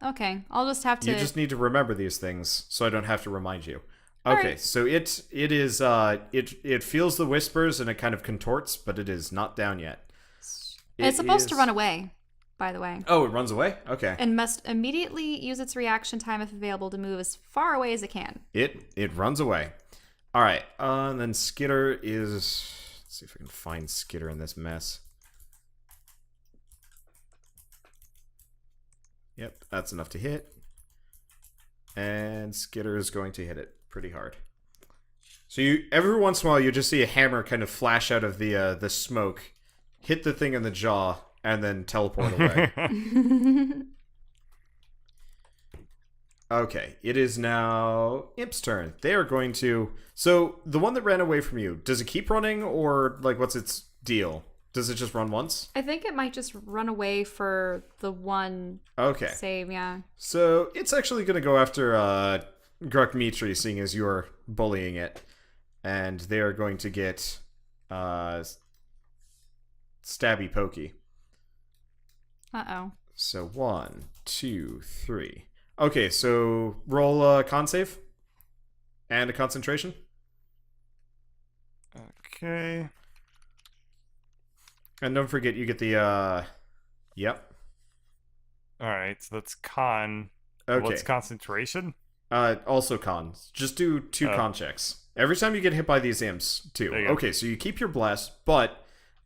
Okay. I'll just have to... You just need to remember these things, so I don't have to remind you. All Okay, right. so it is, it feels the whispers and it kind of contorts, but it is not down yet. It's supposed to is- run away, by the way. Oh, it runs away? Okay. And must immediately use its reaction time if available to move as far away as it can. It runs away. All right. And then Skitter is. Let's see if I can find Skitter in this mess. Yep, that's enough to hit. And Skitter is going to hit it pretty hard. So you every once in a while you just see a hammer kind of flash out of the smoke, hit the thing in the jaw, and then teleport away. Okay, it is now Imp's turn. They are going to... So, the one that ran away from you, does it keep running, or, what's its deal? Does it just run once? I think it might just run away for the one Okay. save, yeah. So, it's actually going to go after Gruk Mitri, seeing as you're bullying it. And they are going to get stabby pokey. Uh-oh. So 1, 2, 3. Okay, so roll a con save and a concentration. Okay. And don't forget, you get the, yep. Alright, so that's con. Okay. What's concentration? Also cons. Just do 2 con checks. Every time you get hit by these imps, 2. There you go. Okay, so you keep your bless, but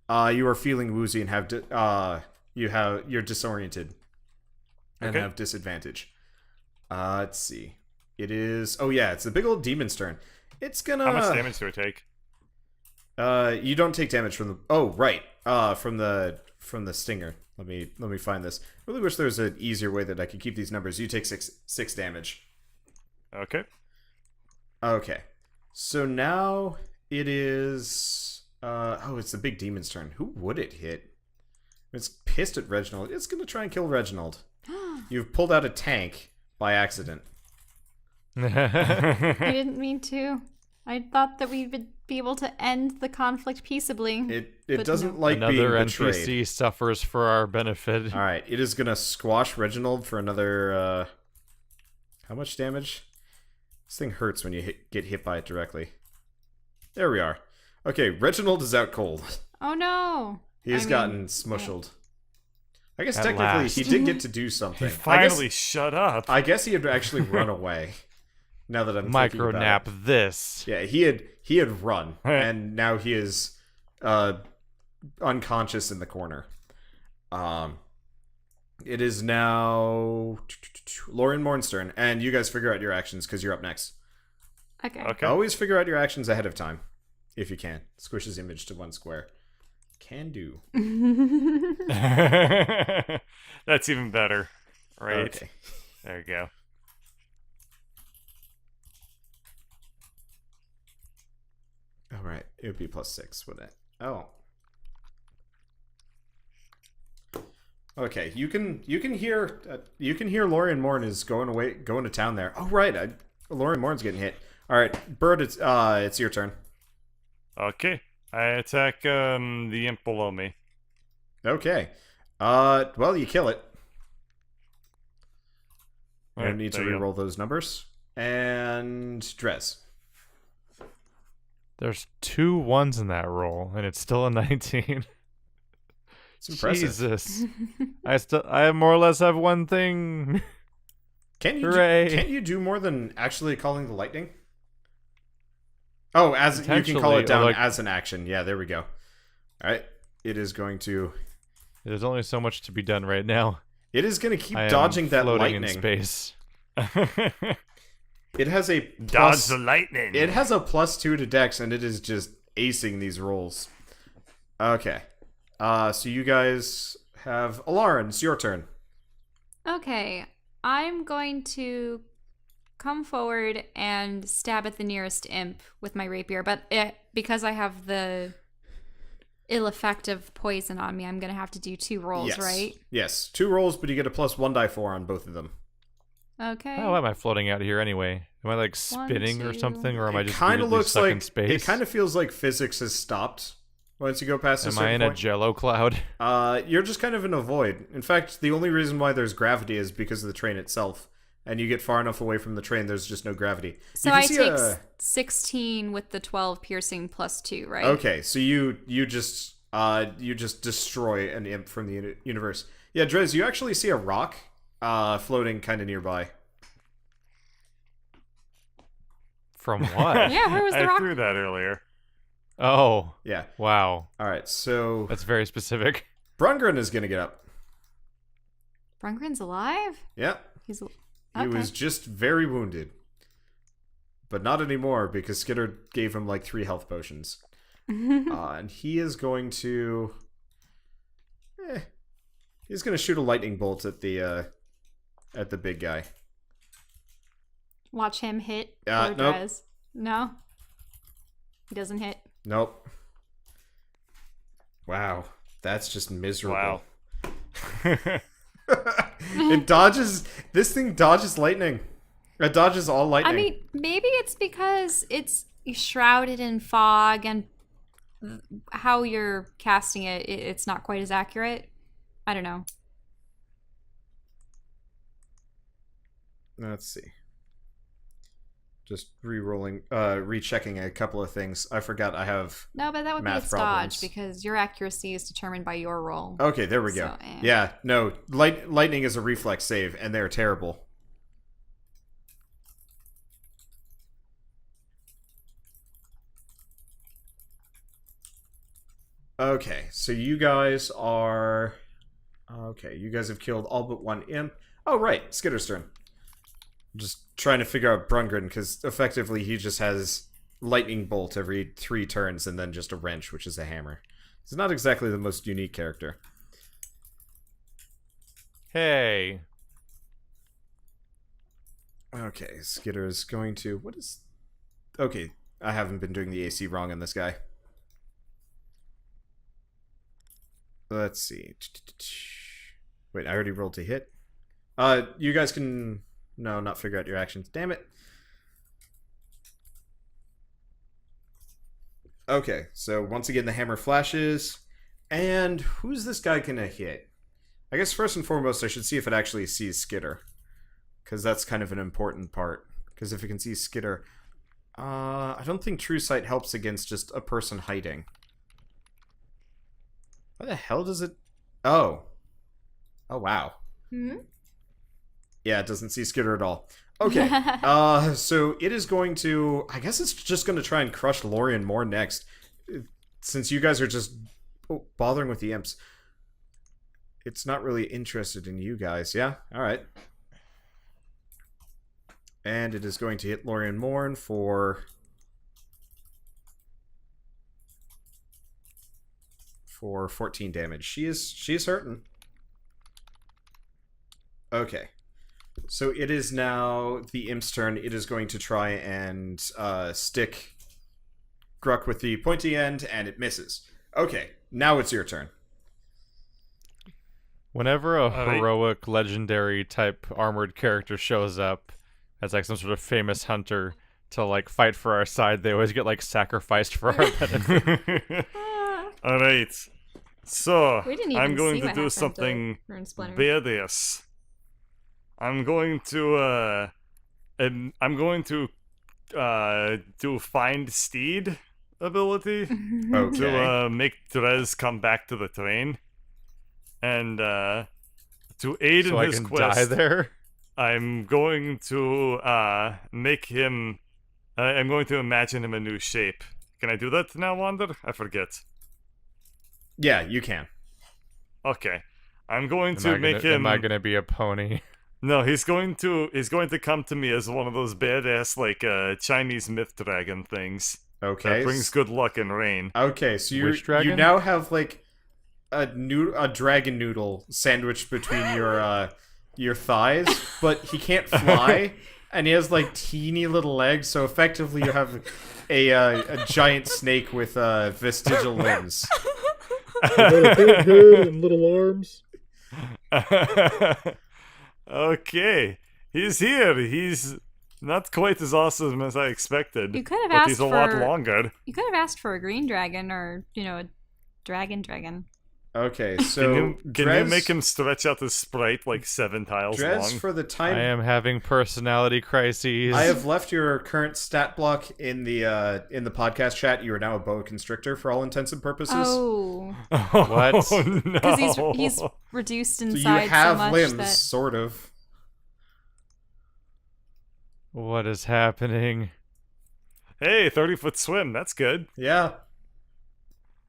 you are feeling woozy and have you're disoriented and Okay. have disadvantage. Let's see. It is it's the big old demon's turn. It's gonna How much damage do I take? you don't take damage from the from the stinger. Let me find this. I really wish there was an easier way that I could keep these numbers. You take 6 damage. Okay. Okay. So now it is it's the big demon's turn. Who would it hit? It's pissed at Reginald. It's gonna try and kill Reginald. You've pulled out a tank by accident. I didn't mean to. I thought that we would be able to end the conflict peacefably. It But doesn't no. like Another being betrayed. NPC suffers for our benefit. All right, it is gonna squash Reginald for another. How much damage? This thing hurts when you get hit by it directly. There we are. Okay, Reginald is out cold. Oh no. He's I mean, gotten smushed. I guess At technically last. he did get to do something. He finally shut up. I guess he had actually run away. Now that I'm thinking Micro about nap it. this. Yeah, he had run, and now he is unconscious in the corner. It is now Lauren Mornstern, and you guys figure out your actions because you're up next. Okay. Okay. Always figure out your actions ahead of time, if you can. Squish his image to 1 square. Can do. That's even better. Right. Okay. There you go. All right, it would be +6, wouldn't it? Oh. Okay, you can hear Lorian Morn is going to town there. Oh right, Lorian Morn's getting hit. All right, Bird, it's your turn. Okay. I attack the imp below me. Okay. Well, you kill it. I Alright, need to there you go. reroll those numbers. And Drez. There's 2 1s in that roll, and it's still a 19. It's impressive. Jesus. I more or less have one thing. Can't Hooray. you do more than actually calling the lightning? Oh, as you can call Potentially, it down or like- as an action. Yeah, there we go. All right. It is going to There's only so much to be done right now. It is going to keep I am dodging that floating lightning. in space. It has a Dodge plus, the lightning. It has a +2 to Dex, and it is just acing these rolls. Okay. So you guys have Alarin. It's your turn. Okay. I'm going to come forward and stab at the nearest imp with my rapier, but because I have the ill effect of poison on me, I'm going to have to do 2 rolls, Yes. right? Yes. 2 rolls, but you get a +1 die 4 on both of them. Okay. Oh, why am I floating out here anyway? Am I like spinning or 2. something, or am I It just kind of weirdly looks stuck like in space? it kind of feels like physics has stopped once you go past a Am certain I in a point. jello cloud? You're just kind of in a void. In fact, the only reason why there's gravity is because of the train itself. And you get far enough away from the train, there's just no gravity. So You can I see take 16 with the 12 piercing +2, right? Okay, so you just destroy an imp from the universe. Yeah, Drez, you actually see a rock floating kind of nearby. From what? Yeah, where was the I rock? threw that earlier. Oh, Yeah. wow. All right, so That's very specific. Brungren is gonna get up. Brungren's alive? Yeah, He's he okay. was just very wounded, but not anymore because Skitter gave him like 3 health potions. And he is going to. He's gonna shoot a lightning bolt at the big guy. Watch him hit. Nope. Drez. No? He doesn't hit. Nope. Wow, that's just miserable. Wow. It dodges. This thing dodges lightning. It dodges all lightning. I mean, maybe it's because it's shrouded in fog and how you're casting it, it's not quite as accurate. I don't know. Let's see. Just re-rolling, rechecking a couple of things. I forgot I have. No, but that would be Math its problems. dodge because your accuracy is determined by your roll. Okay, there we go. So, Yeah, no, lightning is a reflex save, and they're terrible. Okay, so you guys are... Okay, you guys have killed all but one imp. Oh, right, Skitter's turn. Just trying to figure out Brungren, because effectively he just has lightning bolt every 3 turns, and then just a wrench, which is a hammer. He's not exactly the most unique character. Hey. Okay, Skitter is going to... What is... Okay, I haven't been doing the AC wrong on this guy. Let's see. Wait, I already rolled to hit. You guys can... No, not figure out your actions. Damn it. Okay, so once again the hammer flashes. And who's this guy gonna hit? I guess first and foremost I should see if it actually sees Skitter. Because that's kind of an important part. Because if it can see Skitter... I don't think True Sight helps against just a person hiding. Why the hell does it... Oh. Oh, wow. Hmm? Yeah, it doesn't see Skitter at all. Okay. So it is going to... I guess it's just going to try and crush Lorien more next. Since you guys are just bothering with the imps. It's not really interested in you guys. Yeah? Alright. And it is going to hit Lorien Morn for 14 damage. She is hurting. Okay. So it is now the imp's turn. It is going to try and stick Gruck with the pointy end, and it misses. Okay, now it's your turn. Whenever a Alright. heroic, legendary type armored character shows up as like some sort of famous hunter to like fight for our side, they always get like sacrificed for our benefit. Alright. So, We didn't even I'm going see to what do happened something to Rune Splinter. badass. I'm going to do Find Steed ability Okay. to make Drez come back to the train. And to aid So in I his can quest, die there. I'm going to make him. I'm going to imagine him a new shape. Can I do that now, Wander? I forget. Yeah, you can. Okay, I'm going to make him. Am I gonna be a pony? No, he's going to come to me as one of those badass like Chinese myth dragon things Okay. that brings good luck and rain. Okay, so Which you dragon? now have like a dragon noodle sandwiched between your thighs, but he can't fly, and he has like teeny little legs. So effectively, you have a giant snake with vestigial limbs. A big head and little arms. Okay, he's here. He's not quite as awesome as I expected. You could have but asked he's a lot for- longer. You could have asked for a green dragon or, a dragon. Okay, Can so you Drez, make him stretch out his sprite like 7 tiles Drez long? for the time. I am having personality crises. I have left your current stat block in the podcast chat. You are now a boa constrictor for all intents and purposes. Oh, What? Oh, no. because he's reduced in so you size have so much limbs, that sort of. What is happening? Hey, 30-foot swim. That's good. Yeah.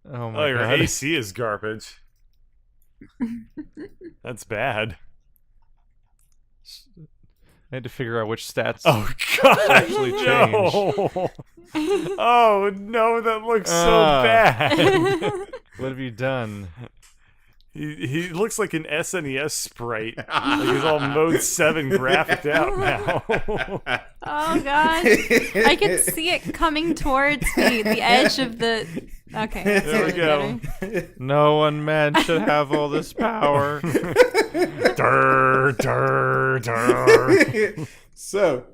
Oh Oh, my your god. AC is garbage. That's bad. I had to figure out which stats. Oh god! actually no. Oh no, that looks so Ah. bad. What have you done? He looks like an SNES sprite. Like he's all mode 7 graphicked out now. oh god, I can see it coming towards me, the edge of the. Okay, that's There we really go. better. No one man should have all this power. Durr, durr, durr. So,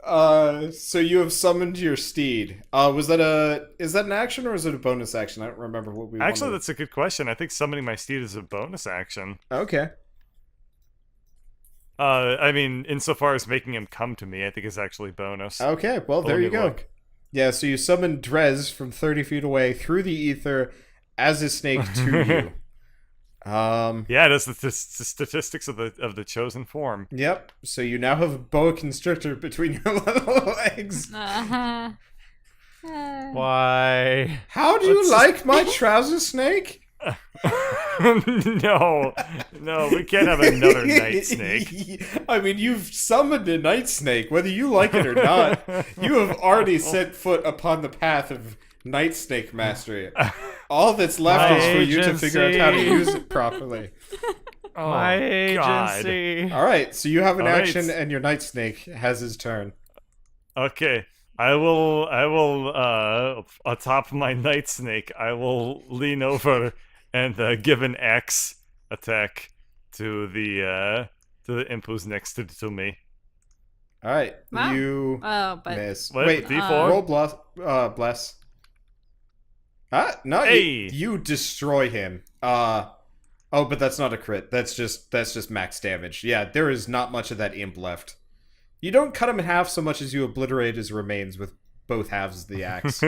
So you have summoned your steed. Is that an action or is it a bonus action? I don't remember what we Actually, wanted. that's a good question. I think summoning my steed is a bonus action. Okay. I mean, insofar as making him come to me, I think is actually bonus. Okay, well, there Let me you go. look. Yeah, so you summon Drez from 30 feet away through the ether as a snake to you. Yeah, that's the statistics of the chosen form. Yep. So you now have a boa constrictor between your little legs. Uh-huh. Why? How do you like my trouser snake? No, we can't have another night snake. I mean, you've summoned a night snake, whether you like it or not. You have already set foot upon the path of night snake mastery. All that's left My is for you to figure out how to agency. use it properly. Oh, My God. agency. All right, so you have an All right. action, and your night snake has his turn. Okay, I will, atop my night snake, I will lean over and give an axe attack to the imp who's next to me. All right, Wow. you Oh, but miss. What? Wait, D4? roll bless. No, Hey! you destroy him. Oh, but that's not a crit. That's just max damage. Yeah, there is not much of that imp left. You don't cut him in half so much as you obliterate his remains with both halves of the axe.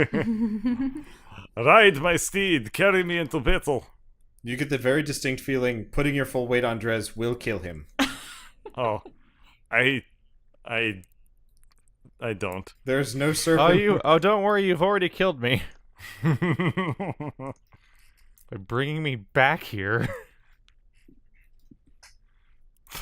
Ride my steed, carry me into battle. You get the very distinct feeling putting your full weight on Drez will kill him. Oh, I don't. There's no serpent. Oh, don't worry. You've already killed me by bringing me back here.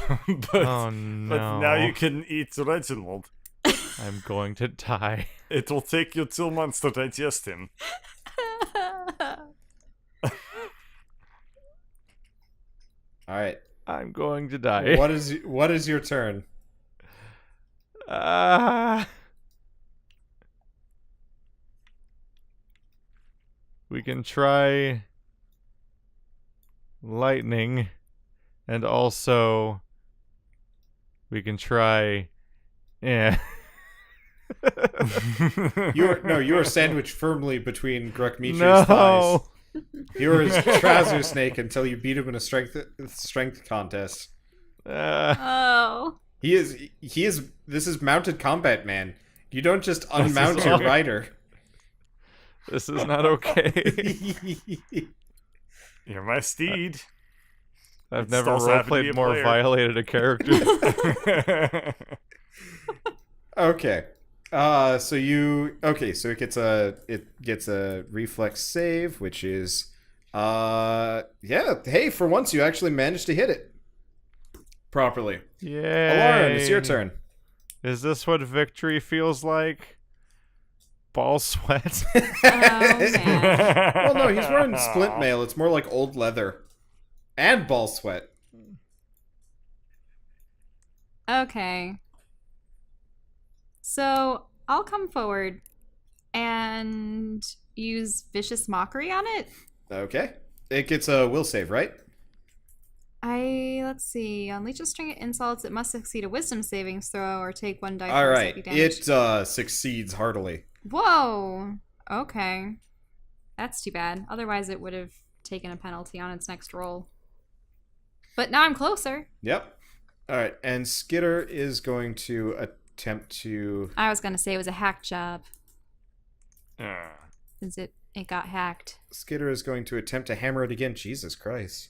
but, Oh no! but now you can eat Reginald. I'm going to die. It will take you 2 months to digest him. All right. I'm going to die. What is your turn? We can try lightning, and also we can try. Yeah. You are sandwiched firmly between Grukmitri's No. thighs. You are his trouser snake until you beat him in a strength contest. oh. He is. This is mounted combat, man. You don't just unmount is your awful. rider. This is not okay. You're my steed. I've It's never also happened to be roleplayed a more player. violated a character. Okay. So it gets a reflex save, which is yeah, hey, for once you actually managed to hit it properly. Yay. Lauren, it's your turn. Is this what victory feels like? Ball sweat? Oh, man. Well, no, he's wearing splint mail. It's more like old leather and ball sweat. Okay. So I'll come forward and use vicious mockery on it. Okay, it gets a will save, right? Let's see. Unleash a string of insults. It must succeed a wisdom savings throw or take 1 die All for right, psychic damage. it succeeds heartily. Whoa. Okay. That's too bad. Otherwise, it would have taken a penalty on its next roll. But now I'm closer. Yep. All right, and Skitter is going to attempt to. I was gonna say it was a hack job, Ah. since it got hacked. Skitter is going to attempt to hammer it again. Jesus Christ,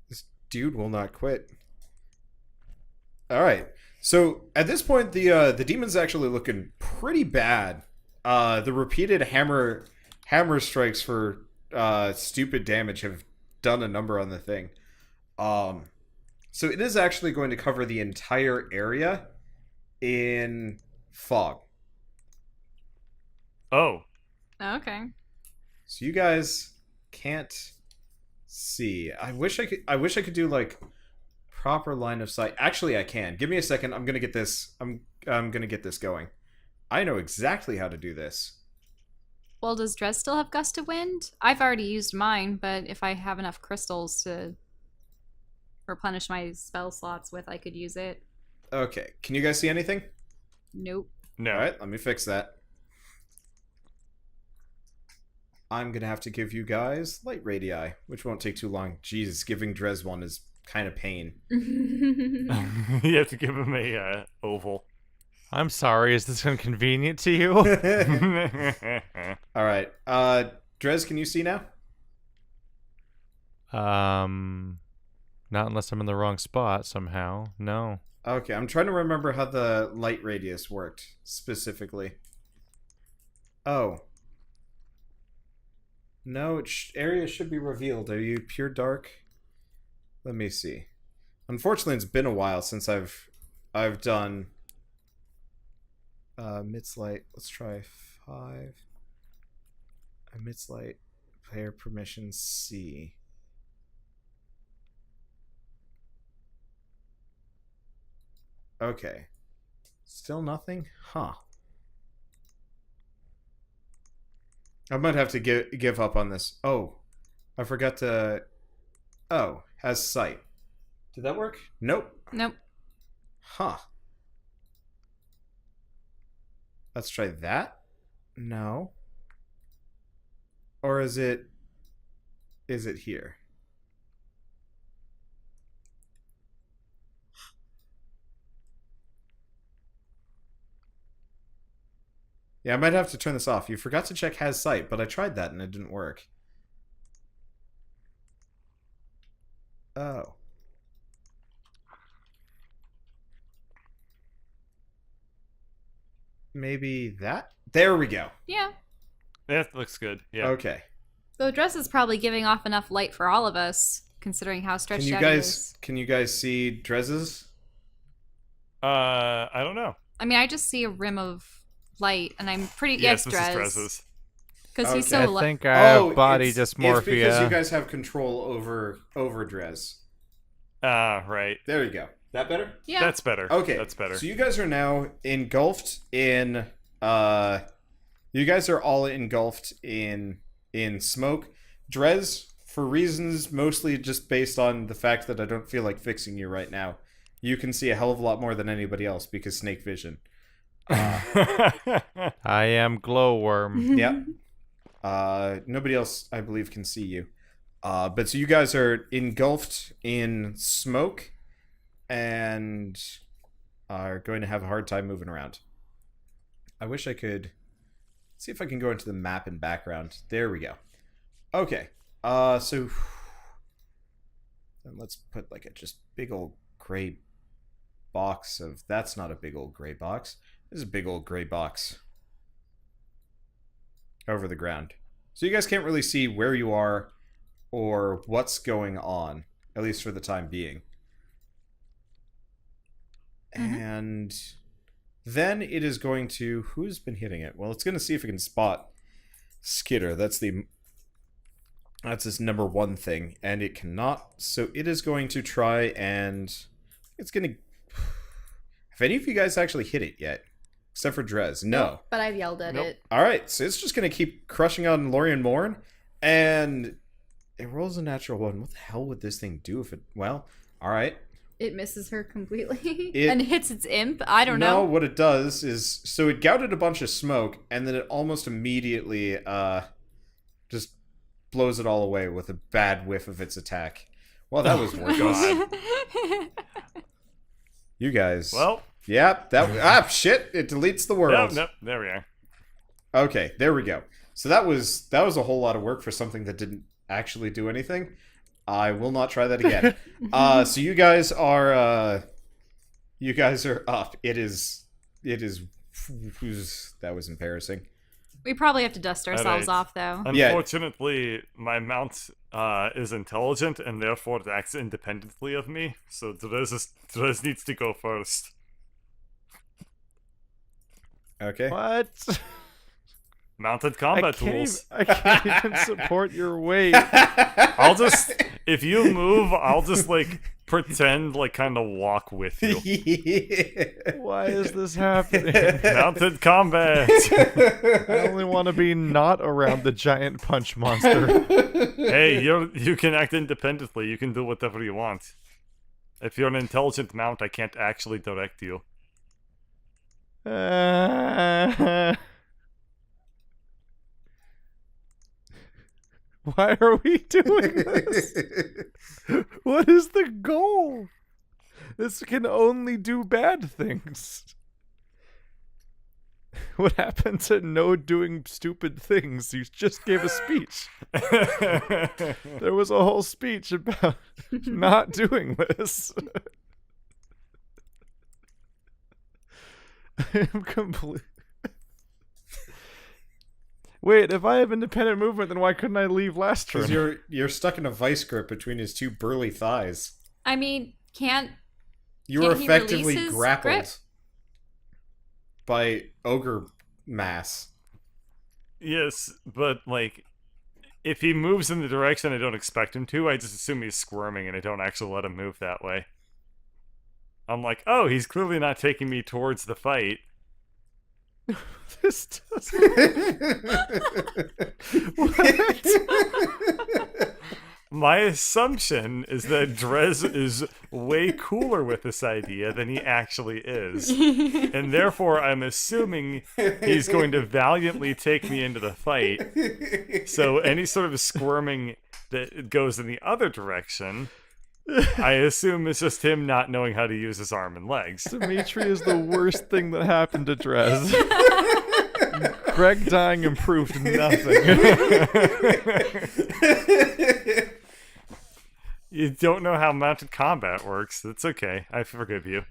this dude will not quit. All right, so at this point, the demon's actually looking pretty bad. The repeated hammer strikes for stupid damage have done a number on the thing. So it is actually going to cover the entire area in fog. Oh. Okay. So you guys can't see. I wish I could do like proper line of sight. Actually, I can. Give me a second. I'm gonna get this. I'm gonna get this going. I know exactly how to do this. Well, does Drez still have Gust of Wind? I've already used mine, but if I have enough crystals to replenish my spell slots with, I could use it. Okay. Can you guys see anything? Nope. No. All right, let me fix that. I'm gonna have to give you guys light radii, which won't take too long. Jesus, giving Drez one is kind of pain. You have to give him a oval. I'm sorry, is this inconvenient to you? All right, Drez, can you see now? Not unless I'm in the wrong spot somehow. No. Okay, I'm trying to remember how the light radius worked specifically. Oh. No, area should be revealed. Are you pure dark? Let me see. Unfortunately, it's been a while since I've done midst light. Let's try 5. Midst light, player permissions C. Okay. Still nothing? Huh. I might have to give up on this. Oh. I forgot to... Oh. Has sight. Did that work? Nope. Nope. Huh. Let's try that? No. Or is it... Is it here? Yeah, I might have to turn this off. You forgot to check has sight, but I tried that and it didn't work. Oh. Maybe that? There we go. Yeah. That looks good. Yeah. Okay. The dress is probably giving off enough light for all of us, considering how stretched out it is. Can you guys see Drez's? I don't know. I mean, I just see a rim of light, and I'm pretty... Yes, it's this is Drez. Drez's. Because he's Okay. so... I think I have body It's dysmorphia. because you guys have control over Drez. Right. There you go. That better? Yeah. That's better. Okay. That's better. So you guys are now engulfed in you guys are all engulfed in smoke. Drez, for reasons mostly just based on the fact that I don't feel like fixing you right now, you can see a hell of a lot more than anybody else because snake vision. I am glowworm. Yep. Nobody else, I believe, can see you. But so you guys are engulfed in smoke and are going to have a hard time moving around. I wish I could see if I can go into the map in background. There we go. Okay. So then let's put like a just big old gray box of... That's not a big old gray box. This is a big old gray box over the ground. So you guys can't really see where you are or what's going on, at least for the time being. And then it is going to... Who's been hitting it? Well, it's going to see if it can spot Skitter. That's this number 1 thing. And it cannot. So it is going to try and... It's going to... Have any of you guys actually hit it yet? Except for Drez. No. But I've yelled at Nope. it. Alright, so it's just going to keep crushing on Lorien Morn. And it rolls a natural 1. What the hell would this thing do if it... Well, alright. It misses her completely It- and hits its imp. I don't No, know. what it does is... So it gouted a bunch of smoke, and then it almost immediately just blows it all away with a bad whiff of its attack. Well, that was worth God. You guys... Well, Yep, shit, it deletes the world. no, there we are. Okay, there we go. So that was a whole lot of work for something that didn't actually do anything. I will not try that again. So you guys are up. It is that was embarrassing. We probably have to dust ourselves Alright. off, though. Unfortunately, my mount is intelligent and therefore it acts independently of me. So Drez needs to go first. Okay. What? Mounted combat tools. I can't even support your weight. I'll just, if you move, I'll just like pretend like kind of walk with you. Why is this happening? Mounted combat. I only want to be not around the giant punch monster. Hey, you can act independently. You can do whatever you want. If you're an intelligent mount, I can't actually direct you. Why are we doing this? What is the goal? This can only do bad things. What happened to no doing stupid things? You just gave a speech. There was a whole speech about not doing this. I am complete. Wait, if I have independent movement, then why couldn't I leave last turn? Because you're stuck in a vice grip between his two burly thighs. I mean, You were Can't he effectively release his grappled grip? by ogre mass. Yes, but like, if he moves in the direction I don't expect him to, I just assume he's squirming and I don't actually let him move that way. I'm like, oh, he's clearly not taking me towards the fight. This doesn't... My assumption is that Drez is way cooler with this idea than he actually is. And therefore, I'm assuming he's going to valiantly take me into the fight. So any sort of squirming that goes in the other direction, I assume it's just him not knowing how to use his arm and legs. Dimitri is the worst thing that happened to Drez. Greg dying improved nothing. You don't know how mounted combat works. It's okay. I forgive you.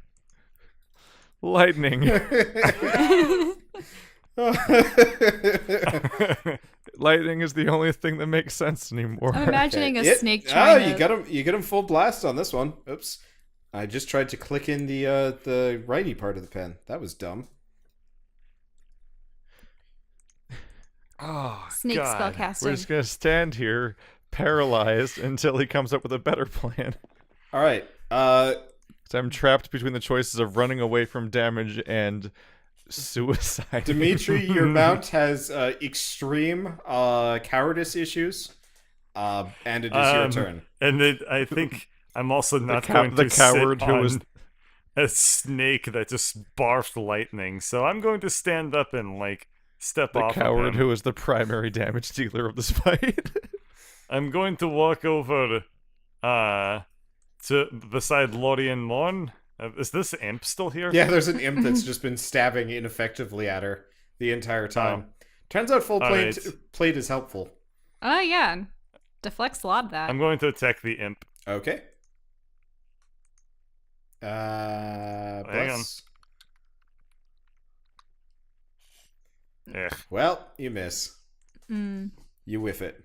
Lightning. Lightning is the only thing that makes sense anymore. I'm imagining a snake Oh, trying to... you get him full blast on this one. Oops. I just tried to click in the righty part of the pen. That was dumb. Oh, Snake God. spellcasting. We're just gonna stand here, paralyzed, until he comes up with a better plan. All right. So I'm trapped between the choices of running away from damage and suicide. Dimitri, your mount has extreme cowardice issues, and it is your turn. And I think I'm also not The going to the coward sit who on was a snake that just barfed lightning. So I'm going to stand up and like step the off. coward of him. who was the primary damage dealer of this fight. I'm going to walk over to beside Lottie and Morn. Is this imp still here? Yeah, there's an imp that's just been stabbing ineffectively at her the entire time. Turns out full plate is helpful. Oh, yeah. Deflects a lot of that. I'm going to attack the imp. Okay. Hang on. Ugh. Well, you miss. Mm. You whiff it.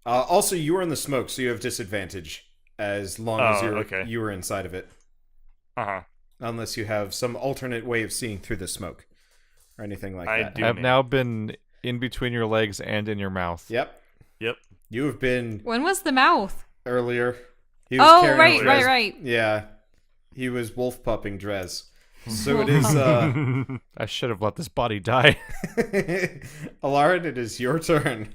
Also, you are in the smoke, so you have disadvantage as long as you were inside of it. Uh-huh. Unless you have some alternate way of seeing through the smoke or anything like that. I've now been in between your legs and in your mouth. Yep. Yep. You have been When was the mouth? earlier. He was Oh, carrying Drez. right. Yeah. He was wolf pupping Drez. So it is, I should have let this body die. Alarin, it is your turn.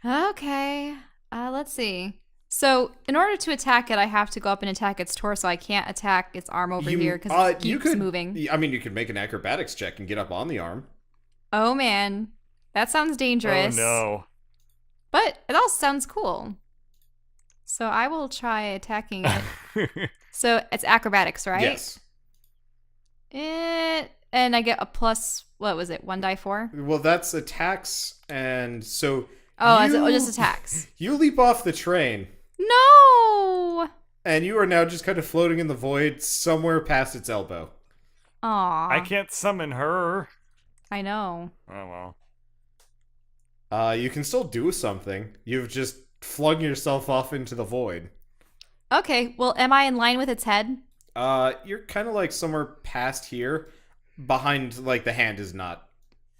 Okay. Let's see. So, in order to attack it, I have to go up and attack its torso. I can't attack its arm over here because it keeps moving. I mean, you could make an acrobatics check and get up on the arm. Oh, man. That sounds dangerous. Oh, But it also sounds cool. So, I will try attacking it. no. So, it's acrobatics, right? Yes. And I get a plus, what was it, 1d4? Well, that's attacks, and so... Just attacks. You leap off the train, No! and you are now just kind of floating in the void somewhere past its elbow. Aw. I can't summon her. I know. Oh, well. You can still do something. You've just flung yourself off into the void. Okay, well, am I in line with its head? You're kind of like somewhere past here. Behind, like, the hand is not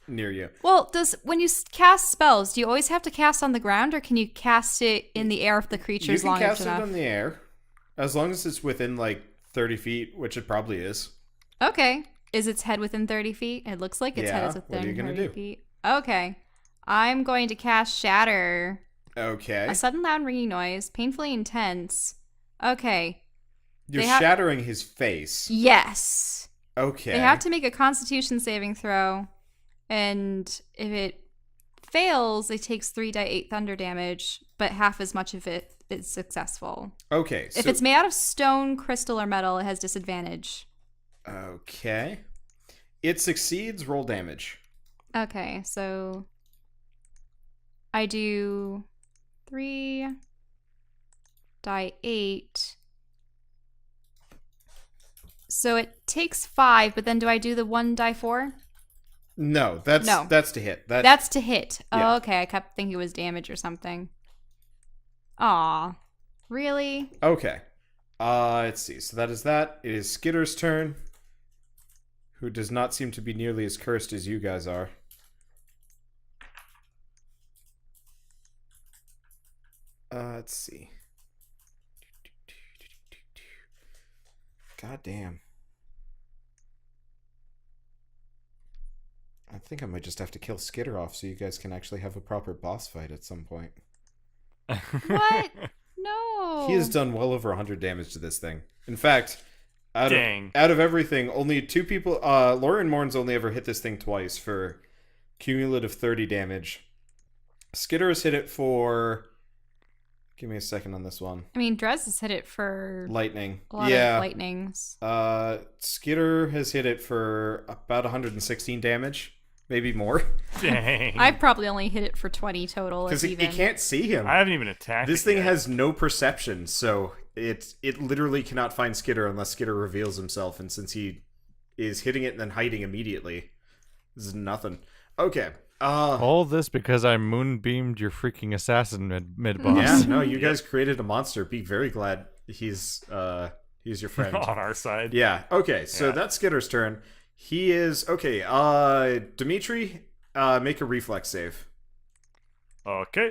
near you. Well, when you cast spells, do you always have to cast on the ground, or can you cast it in the air if the creature's You long can cast enough? it in the air. As long as it's within, like, 30 feet, which it probably is. Okay. Is its head within 30 feet? It looks like its head is Yeah, within what are you gonna 30 do? feet. Okay. I'm going to cast Shatter. Okay. A sudden loud ringing noise, painfully intense. Okay. You're they have- shattering his face. Yes. Okay. They have to make a Constitution saving throw, and if it fails, it takes 3d8 thunder damage, but half as much of it is successful. Okay. If it's made out of stone, crystal, or metal, it has disadvantage. Okay. It succeeds, roll damage. Okay, so I do 3d8. So it takes 5, but then do I do the 1d4? No, that's to hit. That's to hit. Yeah. Oh, okay. I kept thinking it was damage or something. Aw. Really? Okay. Let's see. So that is that. It is Skitter's turn, who does not seem to be nearly as cursed as you guys are. Let's see. God damn. I think I might just have to kill Skitter off so you guys can actually have a proper boss fight at some point. What? No. He has done well over 100 damage to this thing. In fact, out Dang. of everything, only 2 people... Lauren Morn's only ever hit this thing twice for cumulative 30 damage. Skitter has hit it for... Give me a second on this one. I mean, Drez has hit it for Lightning. a lot of lightnings. Skitter has hit it for about 116 damage. Maybe more. Dang. I've probably only hit it for 20 total. Because it can't see him. I haven't even attacked This it thing yet. has no perception, so it literally cannot find Skitter unless Skitter reveals himself, and since he is hitting it and then hiding immediately, this is nothing. Okay. All this because I moonbeamed your freaking assassin mid boss. Yeah, no, you guys created a monster. Be very glad he's your friend. on our side. Yeah. Okay. So Yeah. that's Skitter's turn. He is okay. Dimitri, make a reflex save. Okay.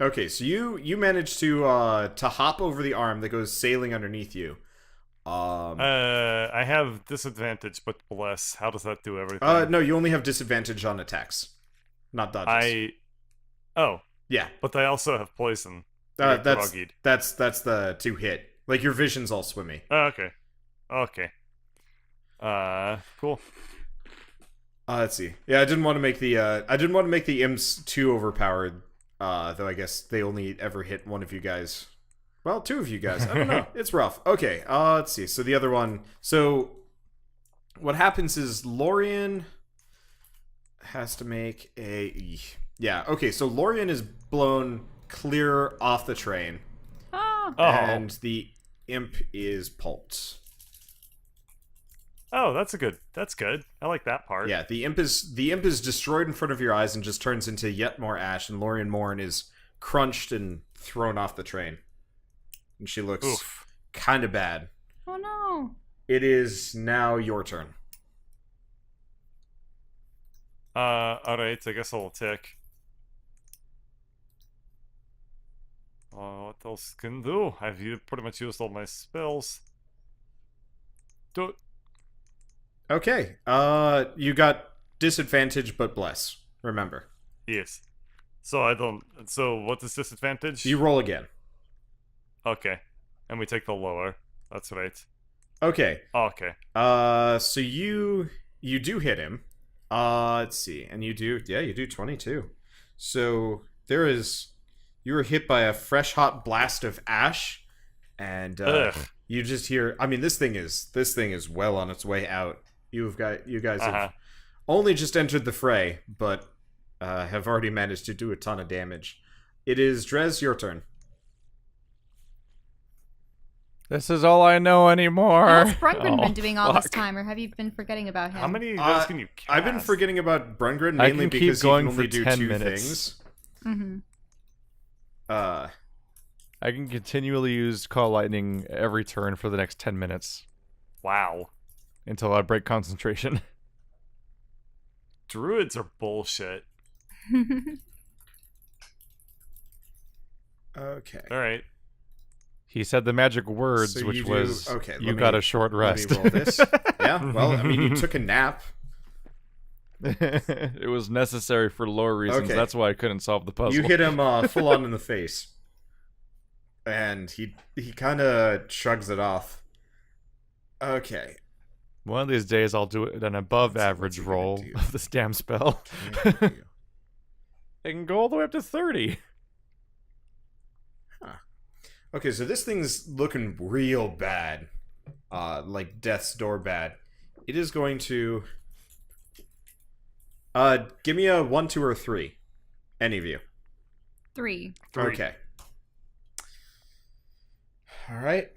Okay. So you managed to hop over the arm that goes sailing underneath you. I have disadvantage, but bless. How does that do everything? No, you only have disadvantage on attacks, not dodges. Oh, Yeah. but I also have poison. Or That's groggied. that's the 2 hit. Like your vision's all swimmy. Oh, okay. Okay. Cool. Let's see. Yeah, I didn't want to make the imps too overpowered. Though I guess they only ever hit one of you guys. Well, 2 of you guys. I don't know. It's rough. Okay. Let's see. So the other one. So what happens is Lorien has to make a. Yeah. Okay. So Lorien is blown clear off the train, Oh. and the imp is pulped. Oh, that's good. I like that part. Yeah, the imp is destroyed in front of your eyes and just turns into yet more ash, and Lorien Morn is crunched and thrown off the train. And she looks Oof. kind of bad. Oh no. It is now your turn. Alright, I guess I'll attack. What else can do? I've pretty much used all my spells. Okay. You got disadvantage, but bless. Remember. Yes. So what is disadvantage? You roll again. Okay. And we take the lower. That's right. Okay. Okay. So you do hit him. Let's see. And you do 22. So you were hit by a fresh hot blast of ash, and you just hear, I mean, this thing is well on its way out. You guys have only just entered the fray, but have already managed to do a ton of damage. It is Drez, your turn. This is all I know anymore. What's Brungren been doing all this fuck. time, or have you been forgetting about him? How many of those can you cast? I've been forgetting about Brungren I mainly can keep because he going can only for do 10 2 minutes. things. Mm-hmm. I can continually use Call Lightning every turn for the next 10 minutes Wow. until I break concentration. Druids are bullshit. Okay. Alright. He said the magic words, So which you do- was, okay, you let got me- a short Let rest. me roll this. Yeah, well, I mean, you took a nap. It was necessary for lore reasons. Okay. That's why I couldn't solve the puzzle. You hit him full on in the face. And he kind of shrugs it off. Okay. One of these days, I'll do an above-average what you're gonna roll do. of this damn spell. Can do. It can go all the way up to 30. Okay, so this thing's looking real bad. Like death's door bad. It is going to... give me a 1, 2, or 3. Any of you. 3. Okay. Alright.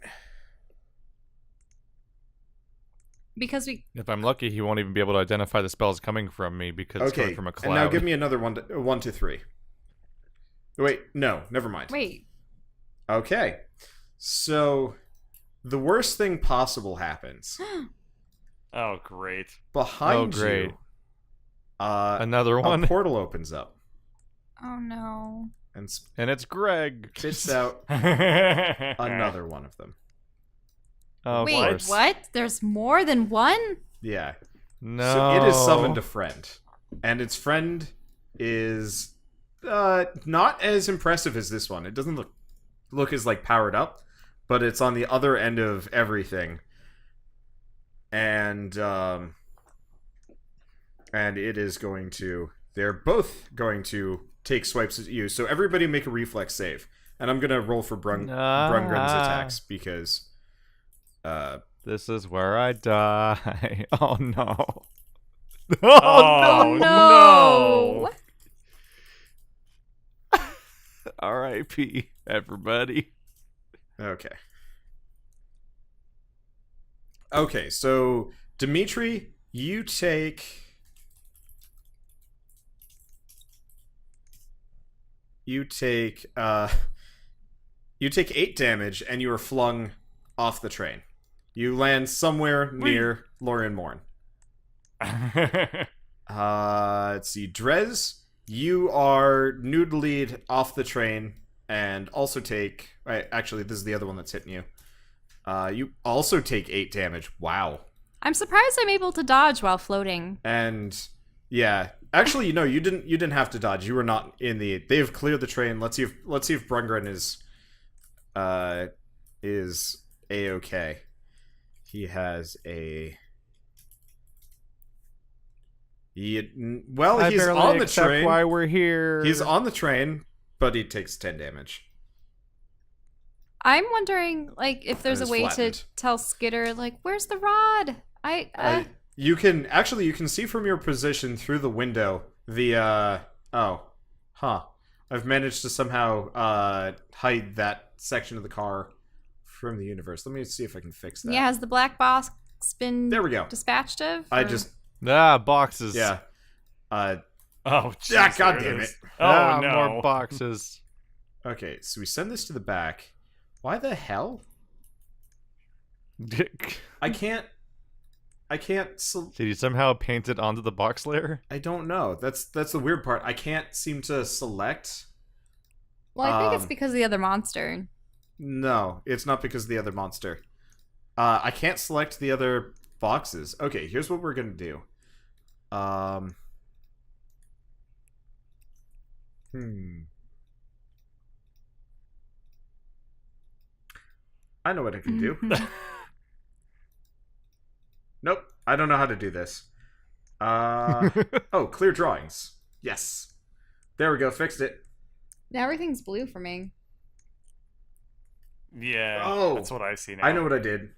Because we. If I'm lucky, he won't even be able to identify the spells coming from me because it's Okay, coming from a cloud. and now give me another 1 to 3. Wait, no, never mind. Wait. Okay. So, the worst thing possible happens. Oh, great. Behind great. you, Another a one, portal opens up Oh no. and and it's Greg. spits out another one of them. Of Wait, course. what? There's more than one? Yeah. No. So it is summoned a friend. And its friend is not as impressive as this one. It doesn't look as like powered up, but it's on the other end of everything. And it is going to... They're both going to take swipes at you. So everybody make a reflex save. And I'm going to roll for Brungren's attacks because... This is where I die. Oh no. Oh, no. R.I.P. everybody. Okay. Okay, so Dimitri, you take 8 damage and you are flung off the train. You land somewhere near Lorian Morn. Let's see. Drez, you are noodled off the train and also take... Right, actually, this is the other one that's hitting you. You also take 8 damage. Wow. I'm surprised I'm able to dodge while floating. And yeah, actually, no, you didn't have to dodge. You were not in the... They've cleared the train. Let's see if Brungren is A-okay. He has a... well, I he's barely on the accept train. why we're here. He's on the train, but he takes 10 damage. I'm wondering, like, if there's a is way flattened. to tell Skitter, like, where's the rod? You can see from your position through the window the I've managed to somehow hide that section of the car from the universe. Let me see if I can fix that. Yeah, has the black box been There we go. dispatched of? I or- just boxes. yeah. Oh, Yeah, jeez, God there damn is. it. Oh, no. More boxes. Okay, so we send this to the back. Why the hell? I can't. Did you somehow paint it onto the box layer? I don't know. That's the weird part. I can't seem to select. Well, I think it's um, because of the other monster. No, it's not because of the other monster. I can't select the other boxes. Okay, here's what we're gonna do. I know what I can do. Nope, I don't know how to do this. Oh, clear drawings. Yes. There we go, fixed it. Now everything's blue for me. Yeah, Oh. that's what I see now. I know what I did.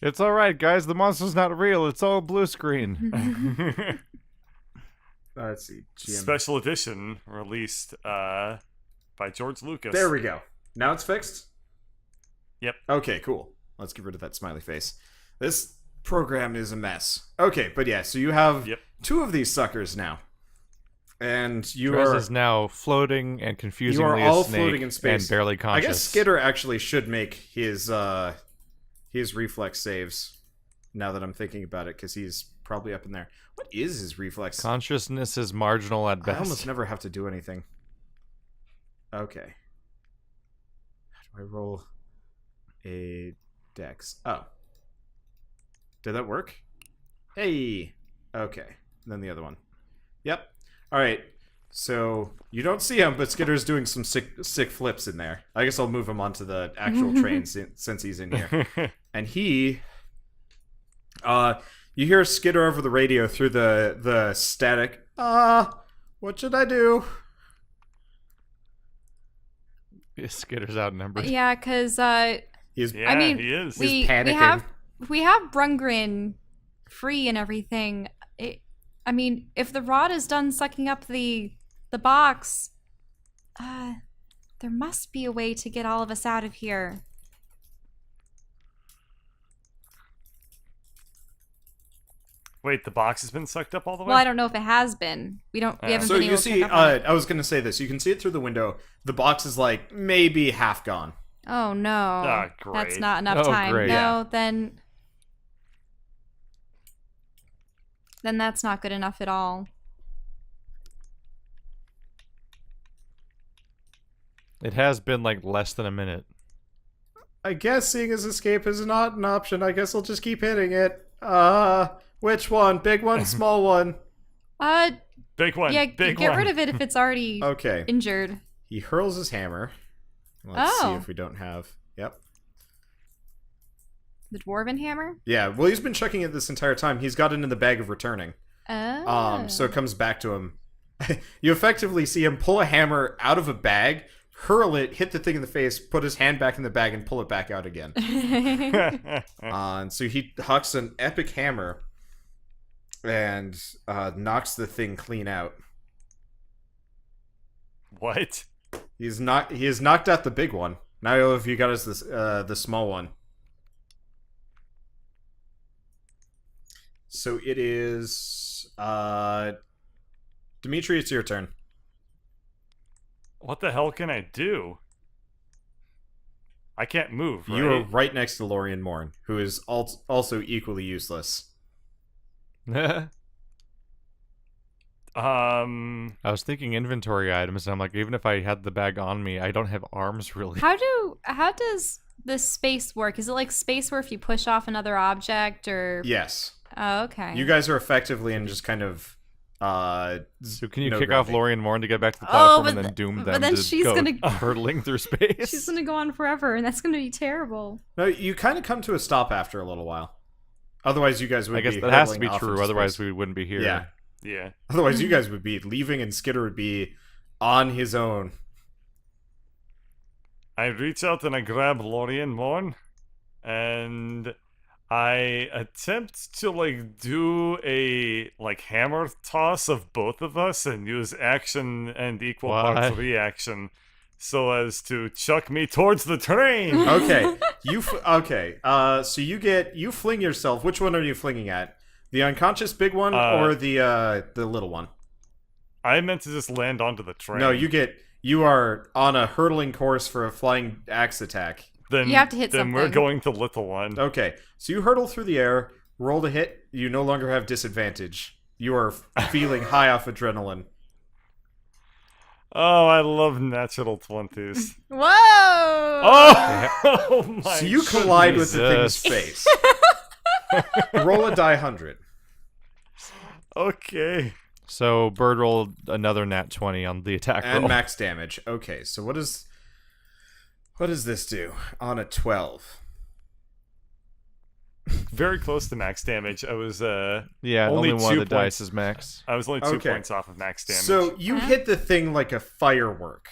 It's alright, guys. The monster's not real. It's all blue screen. Let's see. GM. Special edition released by George Lucas. There we go. Now it's fixed? Yep. Okay, cool. Let's get rid of that smiley face. This program is a mess. Okay, but yeah, so you have Yep. 2 of these suckers now. And you Drez are... is now floating and You are confusingly all a snake floating in space. and barely I conscious. guess Skitter actually should make his reflex saves, now that I'm thinking about it, because he's probably up in there. What is his reflex? Consciousness is marginal at I best. almost never have to do anything. Okay. How do I roll a dex? Oh. Did that work? Hey! Okay. And then the other one. Yep. Alright. So you don't see him, but Skitter's doing some sick flips in there. I guess I'll move him onto the actual train since he's in here. And he, you hear Skitter over the radio through the static. What should I do? Skitter's outnumbered. Yeah, because He's Yeah, I mean, he is. He's we panicking. we have Brungrin free and everything. I mean, if the rod is done sucking up the box, there must be a way to get all of us out of here. Wait, the box has been sucked up all the way? Well, I don't know if it has been. We haven't So been you able to see, check up on it. I was gonna say this. You can see it through the window. The box is like maybe half gone. Oh no, Ah, great. that's not enough Oh, time. great. No, Yeah. then that's not good enough at all. It has been like less than a minute. I guess seeing his escape is not an option. I guess I'll just keep hitting it. Which one? Big one, small one? Big one. Yeah, big get one. rid of it if it's already Okay. injured. He hurls his hammer. Let's see Oh. if we don't have. Yep. The dwarven hammer. Yeah. Well, he's been checking it this entire time. He's got it in the bag of returning. Oh. So it comes back to him. You effectively see him pull a hammer out of a bag, hurl it, hit the thing in the face, put his hand back in the bag, and pull it back out again. And so he hucks an epic hammer and knocks the thing clean out. What? He has knocked out the big one. Now all of you got us the small one. So it is Dimitri, it's your turn. What the hell can I do? I can't move, right? You are right next to Lorien Morn, who is also equally useless. I Um, was thinking inventory items, and I'm like, even if I had the bag on me, I don't have arms really. how does this space work? Is it like space where if you push off another object or? Yes. Oh, okay. You guys are effectively in just kind of So can you no kick gravity. off Lorien Morn to get back to the Oh, platform but and then th- doom but them then to she's go gonna- hurtling through space? She's gonna go on forever, and that's gonna be terrible. No, you kind of come to a stop after a little while. Otherwise, you guys would I guess be that has to hurtling be off true, into otherwise space. we wouldn't be here. Yeah. yeah. Otherwise, you guys would be leaving, and Skitter would be on his own. I reach out and I grab Lorien Morn, and I attempt to do a hammer toss of both of us and use action and equal parts What? reaction so as to chuck me towards the train. Okay, so you fling yourself. Which one are you flinging at? The unconscious big one or the little one? I meant to just land onto the train. No, you are on a hurtling course for a flying axe attack. Then You have to hit Then we're something. going to little one. Okay, so you hurtle through the air, roll to hit. You no longer have disadvantage. You are feeling high off adrenaline. Oh, I love natural 20s. Whoa! Oh, oh my So you collide with the Jesus. thing's face. Roll a die 100. Okay. So Bird rolled another nat 20 on the attack And roll. max damage. Okay, so what does this do on a 12? Very close to max damage. I was Yeah, only only one of 2 the points. dice is max. I was only 2 Okay. points off of max damage. So you hit the thing like a firework.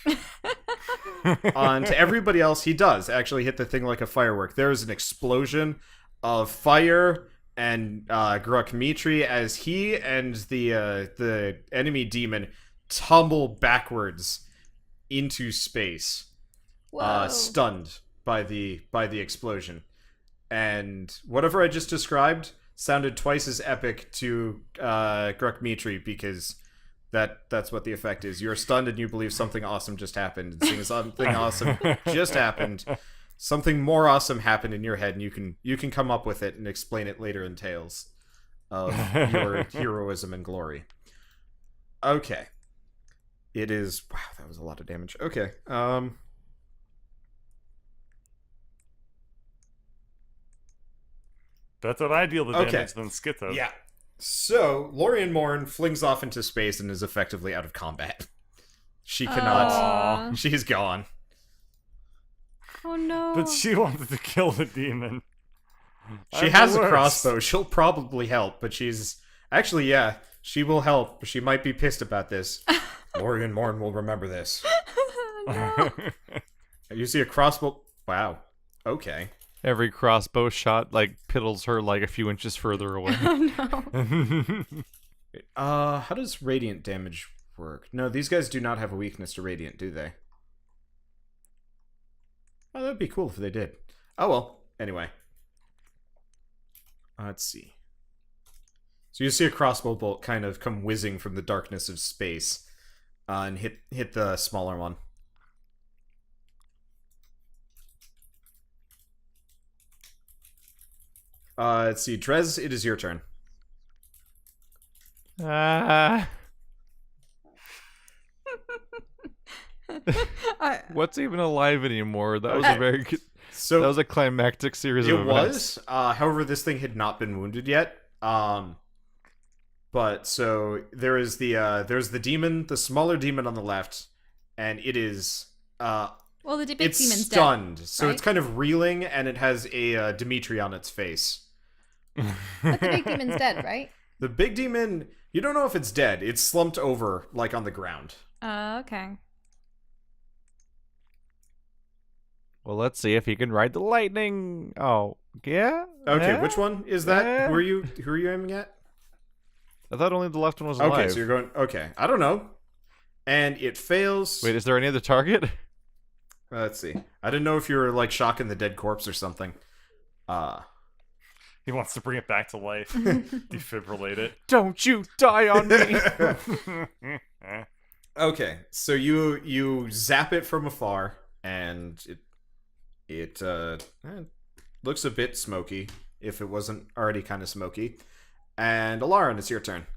On to everybody else, he does actually hit the thing like a firework. There is an explosion of fire and Grukmitri as he and the enemy demon tumble backwards into space, Whoa. stunned by the explosion. And whatever I just described sounded twice as epic to Grukmitri because that's what the effect is. You're stunned and you believe something awesome just happened. And seeing something awesome just happened, something more awesome happened in your head, and you can come up with it and explain it later in tales of your heroism and glory. Okay. It is wow, that was a lot of damage. Okay. Better I deal the Okay. damage than Skitto. Yeah. So, Lorien Morn flings off into space and is effectively out of combat. She cannot. Aw. She's gone. Oh no. But she wanted to kill the demon. She I has have a the crossbow. words. She'll probably help, but she's... Actually, yeah, she will help, but she might be pissed about this. Morgan Morn will remember this. No. You see a crossbow... Wow. Okay. Every crossbow shot like piddles her like a few inches further away. Oh no. How does radiant damage work? No, these guys do not have a weakness to radiant, do they? Oh, that'd be cool if they did. Oh well. Anyway. Let's see. So you see a crossbow bolt kind of come whizzing from the darkness of space, and hit the smaller one. Let's see, Drez, it is your turn. Ah. What's even alive anymore? That was a very good. So That was a climactic series it of events. was. However, this thing had not been wounded yet. But so there's the demon, the smaller demon on the left, and it is Well, the big it's demon's stunned, so right? it's kind of reeling, and it has a Dimitri on its face. dead. But the big demon's dead, right? The big demon, you don't know if it's dead. It's slumped over, like on the ground. Okay. Well, let's see if he can ride the lightning. Oh, yeah. Okay, Yeah? which one is that? Yeah. Who are you aiming at? I thought only the left one was alive. Okay, so you're going. Okay, I don't know. And it fails. Wait, is there any other target? Let's see. I didn't know if you were like shocking the dead corpse or something. He wants to bring it back to life. Defibrillate it. Don't you die on me! Okay, so you zap it from afar, and it looks a bit smoky, if it wasn't already kind of smoky. And Alarin, it's your turn.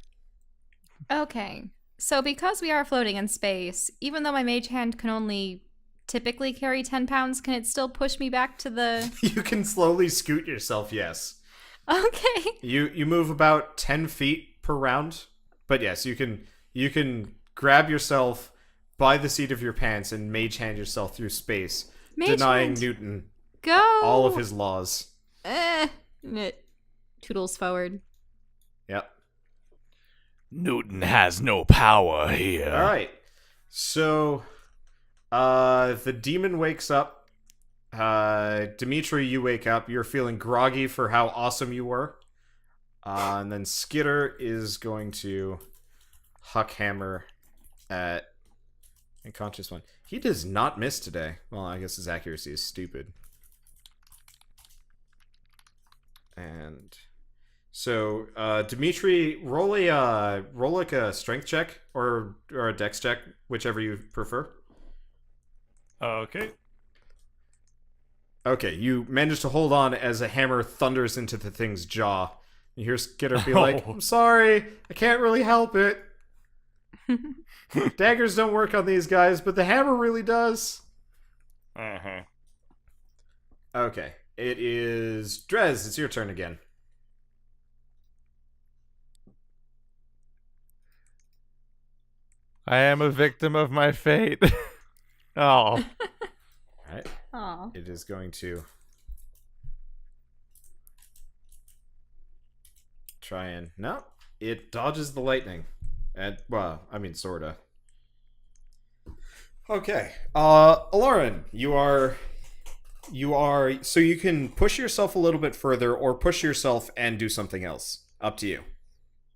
Okay. So because we are floating in space, even though my mage hand can only typically carry 10 pounds, can it still push me back to the... You can slowly scoot yourself, yes. Okay. You move about 10 feet per round, but yes, you can grab yourself by the seat of your pants and mage hand yourself through space, Mage denying hand. Newton Go! all of his laws. And it toodles forward. Yep. Newton has no power here. All right. So, the demon wakes up. Dimitri, you wake up. You're feeling groggy for how awesome you were. And then Skitter is going to huck hammer at unconscious one. He does not miss today. Well, I guess his accuracy is stupid. And so, Dimitri, roll like a strength check or a dex check, whichever you prefer. Okay. Okay, you manage to hold on as a hammer thunders into the thing's jaw. You hear Skitter be like, Oh. "I'm sorry, I can't really help it. Daggers don't work on these guys, but the hammer really does." Uh-huh. Okay, it is Drez. It's your turn again. I am a victim of my fate. Oh. All right, Aw. it is going to try and no. It dodges the lightning, and well, I mean, sorta. Okay, Alarin, you are. So you can push yourself a little bit further, or push yourself and do something else. Up to you.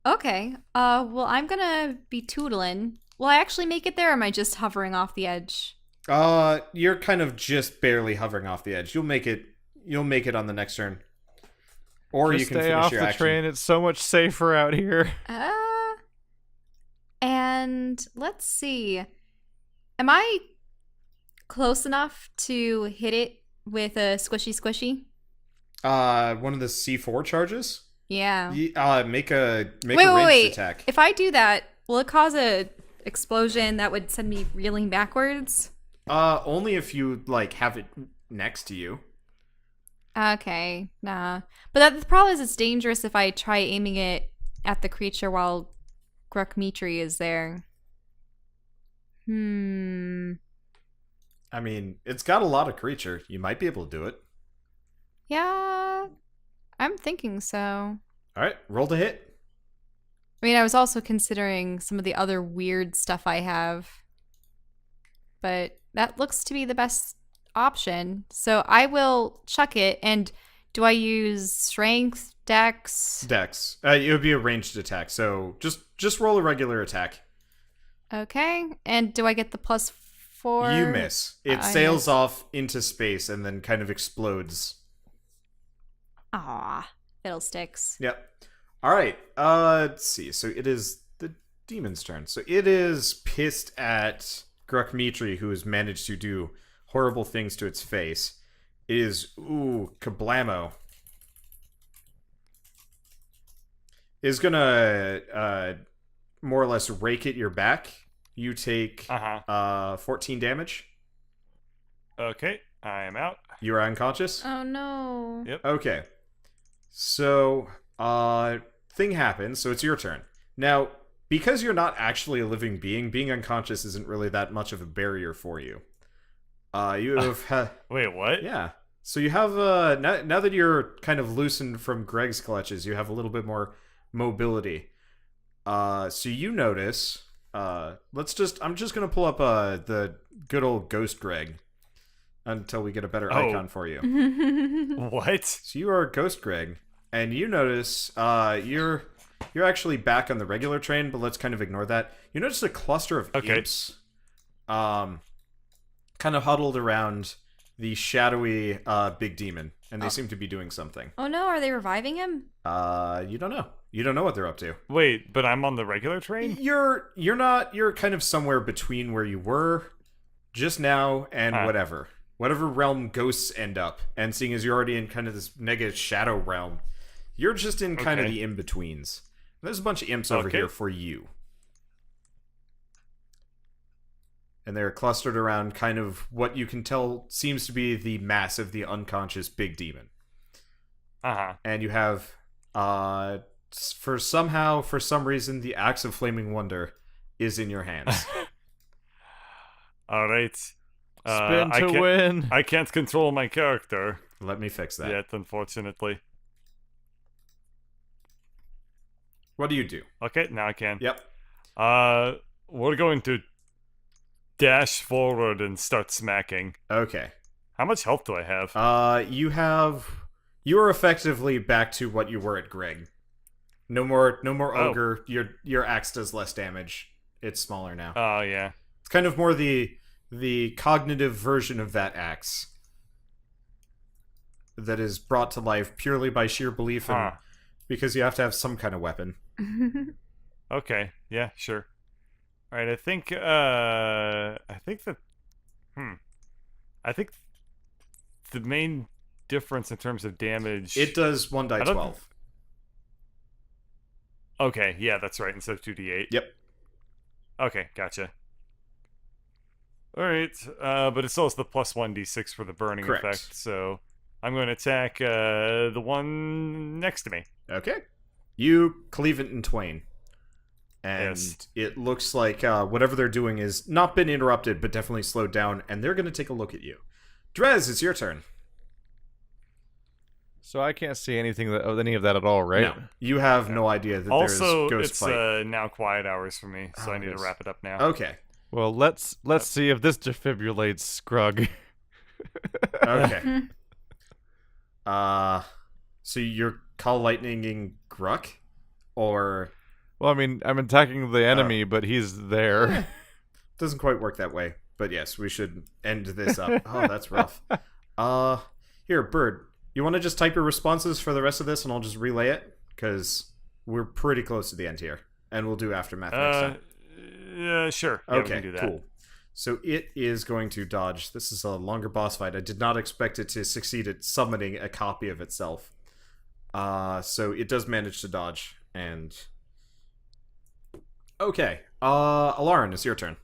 Okay. Well, I'm gonna be tootling. Will I actually make it there, or am I just hovering off the edge? You're kind of just barely hovering off the edge. You'll make it. You'll make it on the next turn, or Just you can stay finish off your the action. train. It's so much safer out here. And let's see. Am I close enough to hit it with a squishy squishy? One of the C4 charges. Yeah. Make a Wait, ranged wait. attack. If I do that, will it cause a explosion that would send me reeling backwards? Only if you like have it next to you. Okay, nah. But the problem is it's dangerous if I try aiming it at the creature while Grukmitri is there. I mean, it's got a lot of creature. You might be able to do it. Yeah, I'm thinking so. All right, roll to hit. I mean, I was also considering some of the other weird stuff I have, but that looks to be the best option. So I will chuck it. And do I use strength, dex? Dex. It would be a ranged attack. So just roll a regular attack. Okay. And do I get the +4? You miss. It I sails miss. off into space and then kind of explodes. Aw, fiddlesticks. Yep. All right. Let's see. So it is the demon's turn. So it is pissed at Grukmitri, who has managed to do horrible things to its face. It is kablamo. Is gonna more or less rake at your back. You take 14 damage. Okay, I am out. You are unconscious. Oh no. Yep. Okay. So, thing happens, so it's your turn. Now, because you're not actually a living being unconscious isn't really that much of a barrier for you. You have... Wait, what? yeah. So you have, now that you're kind of loosened from Greg's clutches, you have a little bit more mobility. So you notice, I'm just gonna pull up, the good old Ghost Greg until we get a better icon for you. What? So you are Ghost Greg, and you notice you're actually back on the regular train, but let's kind of ignore that. You notice a cluster of imps, kind of huddled around the shadowy big demon, and they seem to be doing something. Oh no, are they reviving him? You don't know. You don't know what they're up to. Wait, but I'm on the regular train? You're not. You're kind of somewhere between where you were just now and whatever realm ghosts end up. And seeing as you're already in kind of this negative shadow realm, you're just in kind of the in-betweens. There's a bunch of imps over here for you. And they're clustered around kind of what you can tell seems to be the mass of the unconscious big demon. And you have, for some reason, the Axe of Flaming Wonder is in your hands. Alright. Spin to win. I can't control my character Let me fix that. yet, unfortunately. What do you do? Okay, now I can. Yep. We're going to dash forward and start smacking. Okay. How much health do I have? You are effectively back to what you were at Greg. No more ogre. Your axe does less damage. It's smaller now. Oh, yeah. It's kind of more the cognitive version of that axe that is brought to life purely by sheer belief and because you have to have some kind of weapon. Okay, yeah, sure. Alright, I think the main difference in terms of damage... It does 1 die 12. Okay, yeah, that's right, instead of 2d8. Yep. Okay, gotcha. Alright, but it's also the plus 1d6 for the burning Correct. effect, so I'm going to attack the one next to me. Okay. You cleave it in twain. And Yes. it looks like whatever they're doing is not been interrupted, but definitely slowed down, and they're going to take a look at you. Drez, it's your turn. So I can't see anything of any of that at all, right? No, you have no idea that Also, there's ghost it's fight. now quiet hours for me, so Oh, I need yes. to wrap it up now. Okay. Well, let's see if this defibrillates Scrug. Okay. So you're call lightninging Gruk? Or... Well, I mean, I'm attacking the enemy, but he's there. Doesn't quite work that way. But yes, we should end this up. Oh, that's rough. Here, Bird. You want to just type your responses for the rest of this and I'll just relay it? Because we're pretty close to the end here. And we'll do Aftermath next time. Yeah, sure. Yeah, we Okay, can do that. cool. So it is going to dodge. This is a longer boss fight. I did not expect it to succeed at summoning a copy of itself. So it does manage to dodge. And... Okay. Alarin, it's your turn.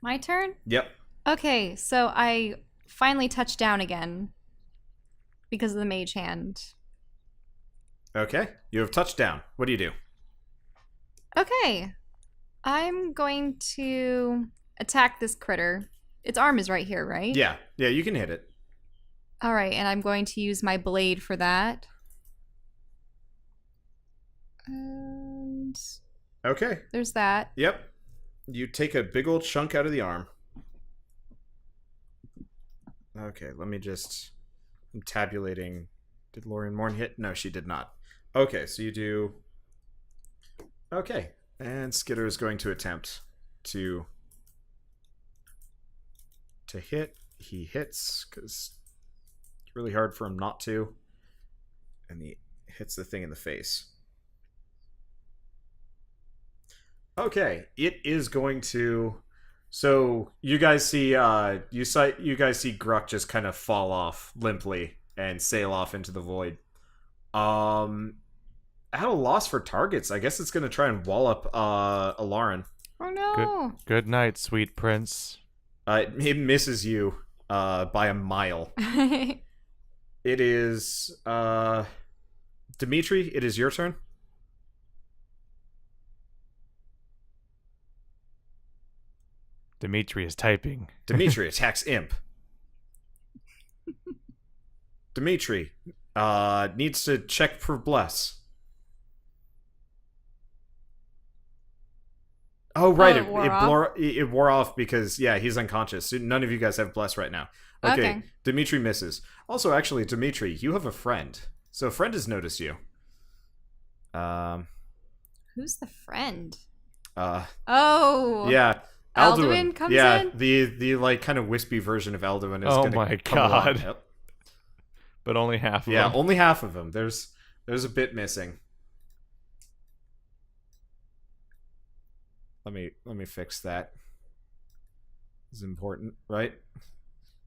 My turn? Yep. Okay, so I finally touch down again because of the mage hand. Okay. You have touched down. What do you do? Okay. I'm going to attack this critter. Its arm is right here, right? Yeah, you can hit it. All right, and I'm going to use my blade for that. And Okay. there's that. Yep. You take a big old chunk out of the arm. Okay, let me just... I'm tabulating. Did Lorian Morn hit? No, she did not. Okay, so you do... Okay. And Skitter is going to attempt to hit. He hits, because it's really hard for him not to. And he hits the thing in the face. Okay, it is going to... So you guys see Gruck just kind of fall off limply and sail off into the void. At a loss for targets, I guess it's going to try and wallop Alarin. Oh no! Good night, sweet prince. It misses you by a mile. It is Dimitri, it is your turn. Dimitri is typing. Dimitri attacks Imp. Dimitri needs to check for bless. Oh right, it wore off because he's unconscious. None of you guys have bless right now. Okay. Dimitri misses. Also, actually, Dimitri, you have a friend. So a friend has noticed you. Who's the friend? Oh. Yeah. Alduin comes in? The like kind of wispy version of Alduin is Oh gonna my come god. along. Yep. But only half of them. Yeah, only half of them. There's a bit missing. Let me fix that. It's important, right?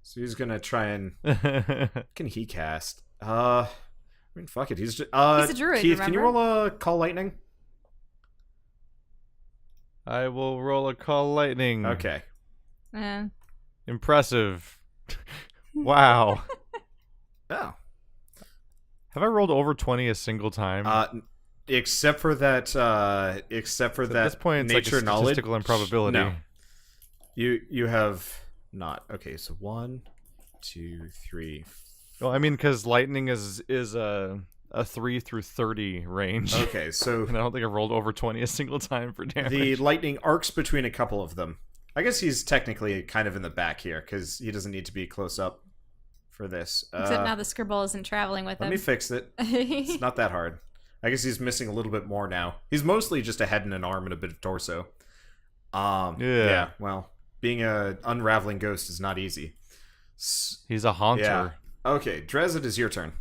So he's gonna try and what can he cast? I mean, fuck it. He's a druid. Keith, remember? can you roll a call lightning? I will roll a call lightning. Okay. Impressive. Wow. Oh. Have I rolled over 20 a single time? Except for that. At this point, it's nature like a knowledge. statistical improbability. No. You have not. Okay, so 1, 2, 3. Well, I mean, because lightning is a 3 through 30 range. Okay, so and I don't think I've rolled over 20 a single time for damage. the lightning arcs between a couple of them. I guess he's technically kind of in the back here because he doesn't need to be close up for this. Except now the scribble isn't traveling with him. Let me fix it. It's not that hard. I guess he's missing a little bit more now. He's mostly just a head and an arm and a bit of torso. Yeah. Well, being a unraveling ghost is not easy. He's a haunter. Yeah. Okay, Drez, it is your turn.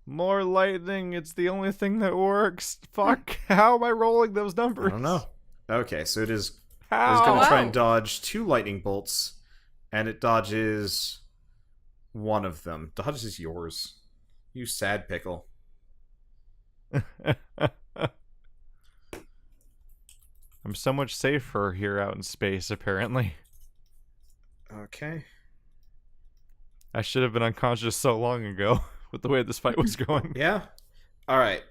More lightning. It's the only thing that works. Fuck. How am I rolling those numbers? I don't know. Okay, so it is. How? It's going to try and dodge 2 lightning bolts, and it dodges one of them. Dodges yours. You sad pickle. I'm so much safer here out in space, apparently. Okay. I should have been unconscious so long ago with the way this fight was going. Yeah. All right.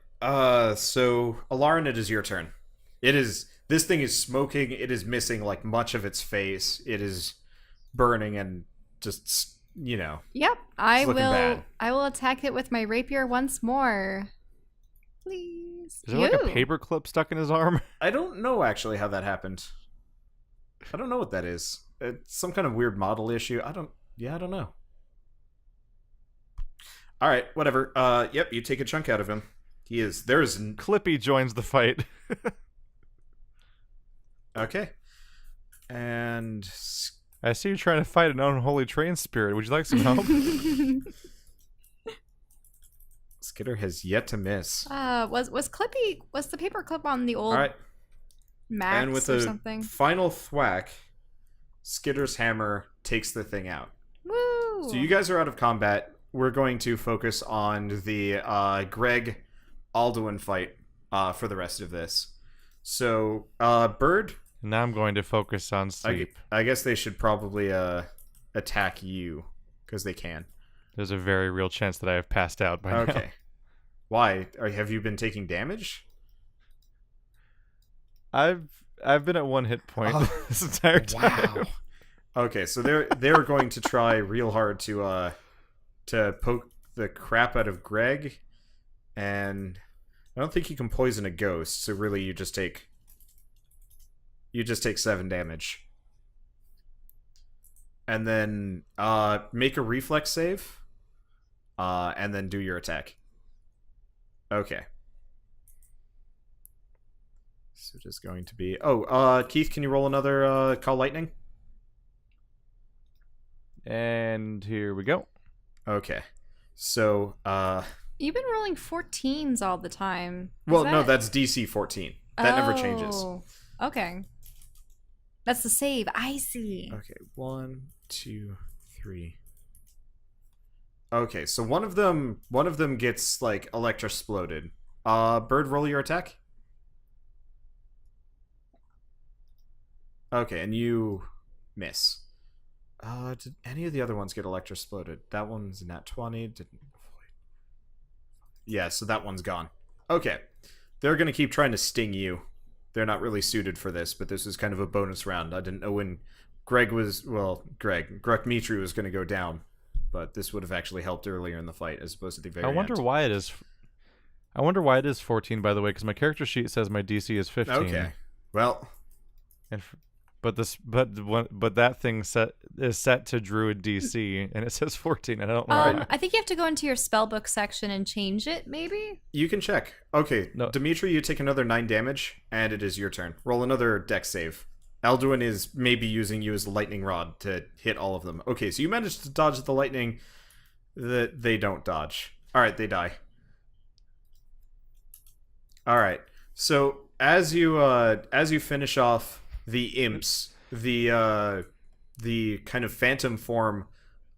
So Alarin, it is your turn. This thing is smoking. It is missing like much of its face. It is burning and just, Yep, I looking will. bad. I will attack it with my rapier once more. Please. Is there like a paper clip stuck in his arm? I don't know actually how that happened. I don't know what that is. It's some kind of weird model issue. I don't know. All right, whatever. Yep, you take a chunk out of him. Clippy joins the fight. Okay. And I see you're trying to fight an unholy train spirit. Would you like some help? Skitter has yet to miss. Was the paper clip on the old All right. Max And with or a something? final thwack, Skitter's hammer takes the thing out. Woo! So you guys are out of combat. We're going to focus on the Greg Alduin fight for the rest of this. So, Bird? Now I'm going to focus on sleep. I guess they should probably attack you, because they can. There's a very real chance that I have passed out by now. Okay. Why? Have you been taking damage? I've I've been at 1 hit point Oh, this entire time. Wow. Okay, so they're going to try real hard to poke the crap out of Greg, and I don't think you can poison a ghost. So really, you just take 7 damage, and then make a reflex save, and then do your attack. Okay. So it is going to be... Keith, can you roll another Call Lightning? And here we go. Okay. So, You've been rolling 14s all the time. no, that's DC 14. That never changes. Oh, okay. That's the save. I see. Okay, 1, 2, 3. Okay, so one of them gets, like, electrosploded. Bird, roll your attack. Okay, and you miss. Did any of the other ones get electrosploded? That one's a nat 20. Didn't. Yeah, so that one's gone. Okay. They're going to keep trying to sting you. They're not really suited for this, but this is kind of a bonus round. I didn't know when Greg Dmitri was going to go down, but this would have actually helped earlier in the fight as opposed to the very I wonder end. why it is. I wonder why it is 14, by the way, because my character sheet says my DC is 15. Okay. Well, And but that thing is set to Druid DC, and it says 14. And I don't know why. I think you have to go into your spellbook section and change it, maybe? you can check. Okay, No. Dimitri, you take another 9 damage, and it is your turn. Roll another dex save. Alduin is maybe using you as a lightning rod to hit all of them. Okay, so you managed to dodge the lightning. They don't dodge. Alright, they die. Alright, so as you finish off the imps, the kind of phantom form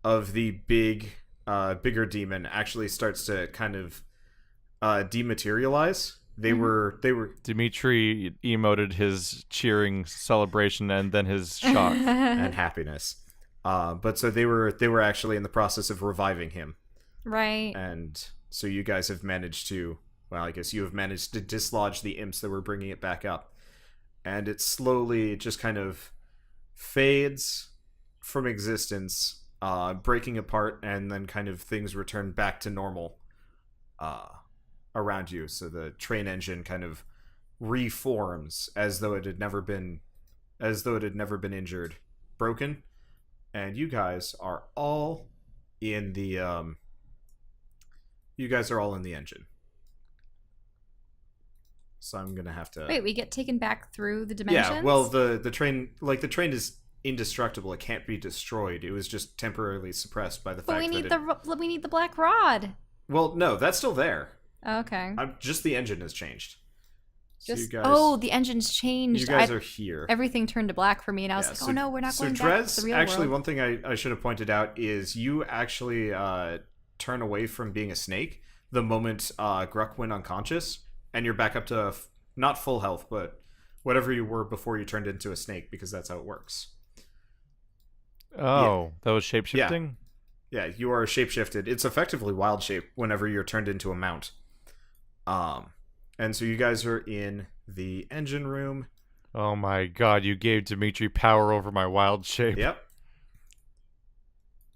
of the bigger demon actually starts to kind of dematerialize. They were Dimitri emoted his cheering celebration and then his shock. and happiness. But so they were actually in the process of reviving him. Right. And so you guys have managed to, well, I guess you have managed to dislodge the imps that were bringing it back up. And it slowly just kind of fades from existence, breaking apart, and then kind of things return back to normal around you. So the train engine kind of reforms as though it had never been injured, broken, and you guys are all in the engine. So I'm gonna have to. Wait, we get taken back through the dimensions? Yeah, well, the train is indestructible. It can't be destroyed. It was just temporarily suppressed by the But fact we need that we need the black rod. Well, no, that's still there. Okay. Just the engine has changed. So Just you guys, the engine's changed. you guys are here. Everything turned to black for me, and I was Yeah, like, so- "Oh no, we're not going so back Drez, to the real actually, world." one thing I should have pointed out is you actually turn away from being a snake the moment Gruck went unconscious, and you're back up to not full health, but whatever you were before you turned into a snake, because that's how it works. Oh, that was shapeshifting? Yeah, you are shapeshifted. It's effectively wild shape whenever you're turned into a mount. And so you guys are in the engine room. Oh my god, you gave Dimitri power over my wild shape. Yep.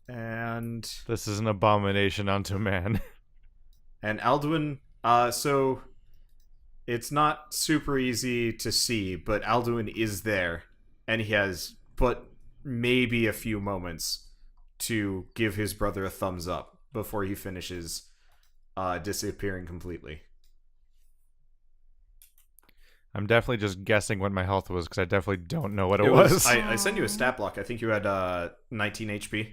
And This is an abomination unto man. Alduin, so it's not super easy to see, but Alduin is there, and he has but maybe a few moments to give his brother a thumbs up before he finishes disappearing completely. I'm definitely just guessing what my health was, because I definitely don't know what it was. I sent you a stat block. I think you had 19 HP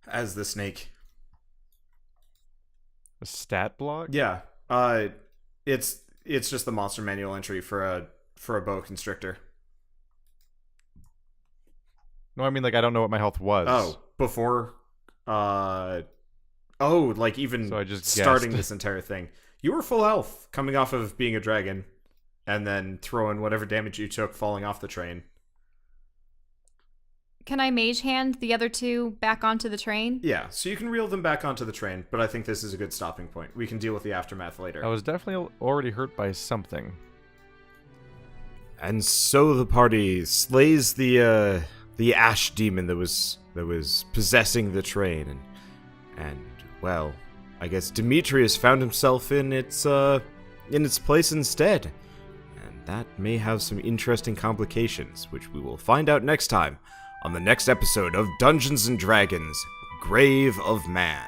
as the snake. A stat block? Yeah, it's just the monster manual entry for a boa constrictor. No, I mean, like, I don't know what my health was. Oh, before, like even So I just starting guessed. this entire thing, you were full health coming off of being a dragon, and then throwing whatever damage you took falling off the train. Can I mage hand the other two back onto the train? Yeah, so you can reel them back onto the train, but I think this is a good stopping point. We can deal with the aftermath later. I was definitely already hurt by something. And so the party slays the ash demon that was possessing the train, and well, I guess Demetrius found himself in its place instead. And that may have some interesting complications, which we will find out next time on the next episode of Dungeons and Dragons: Grave of Man.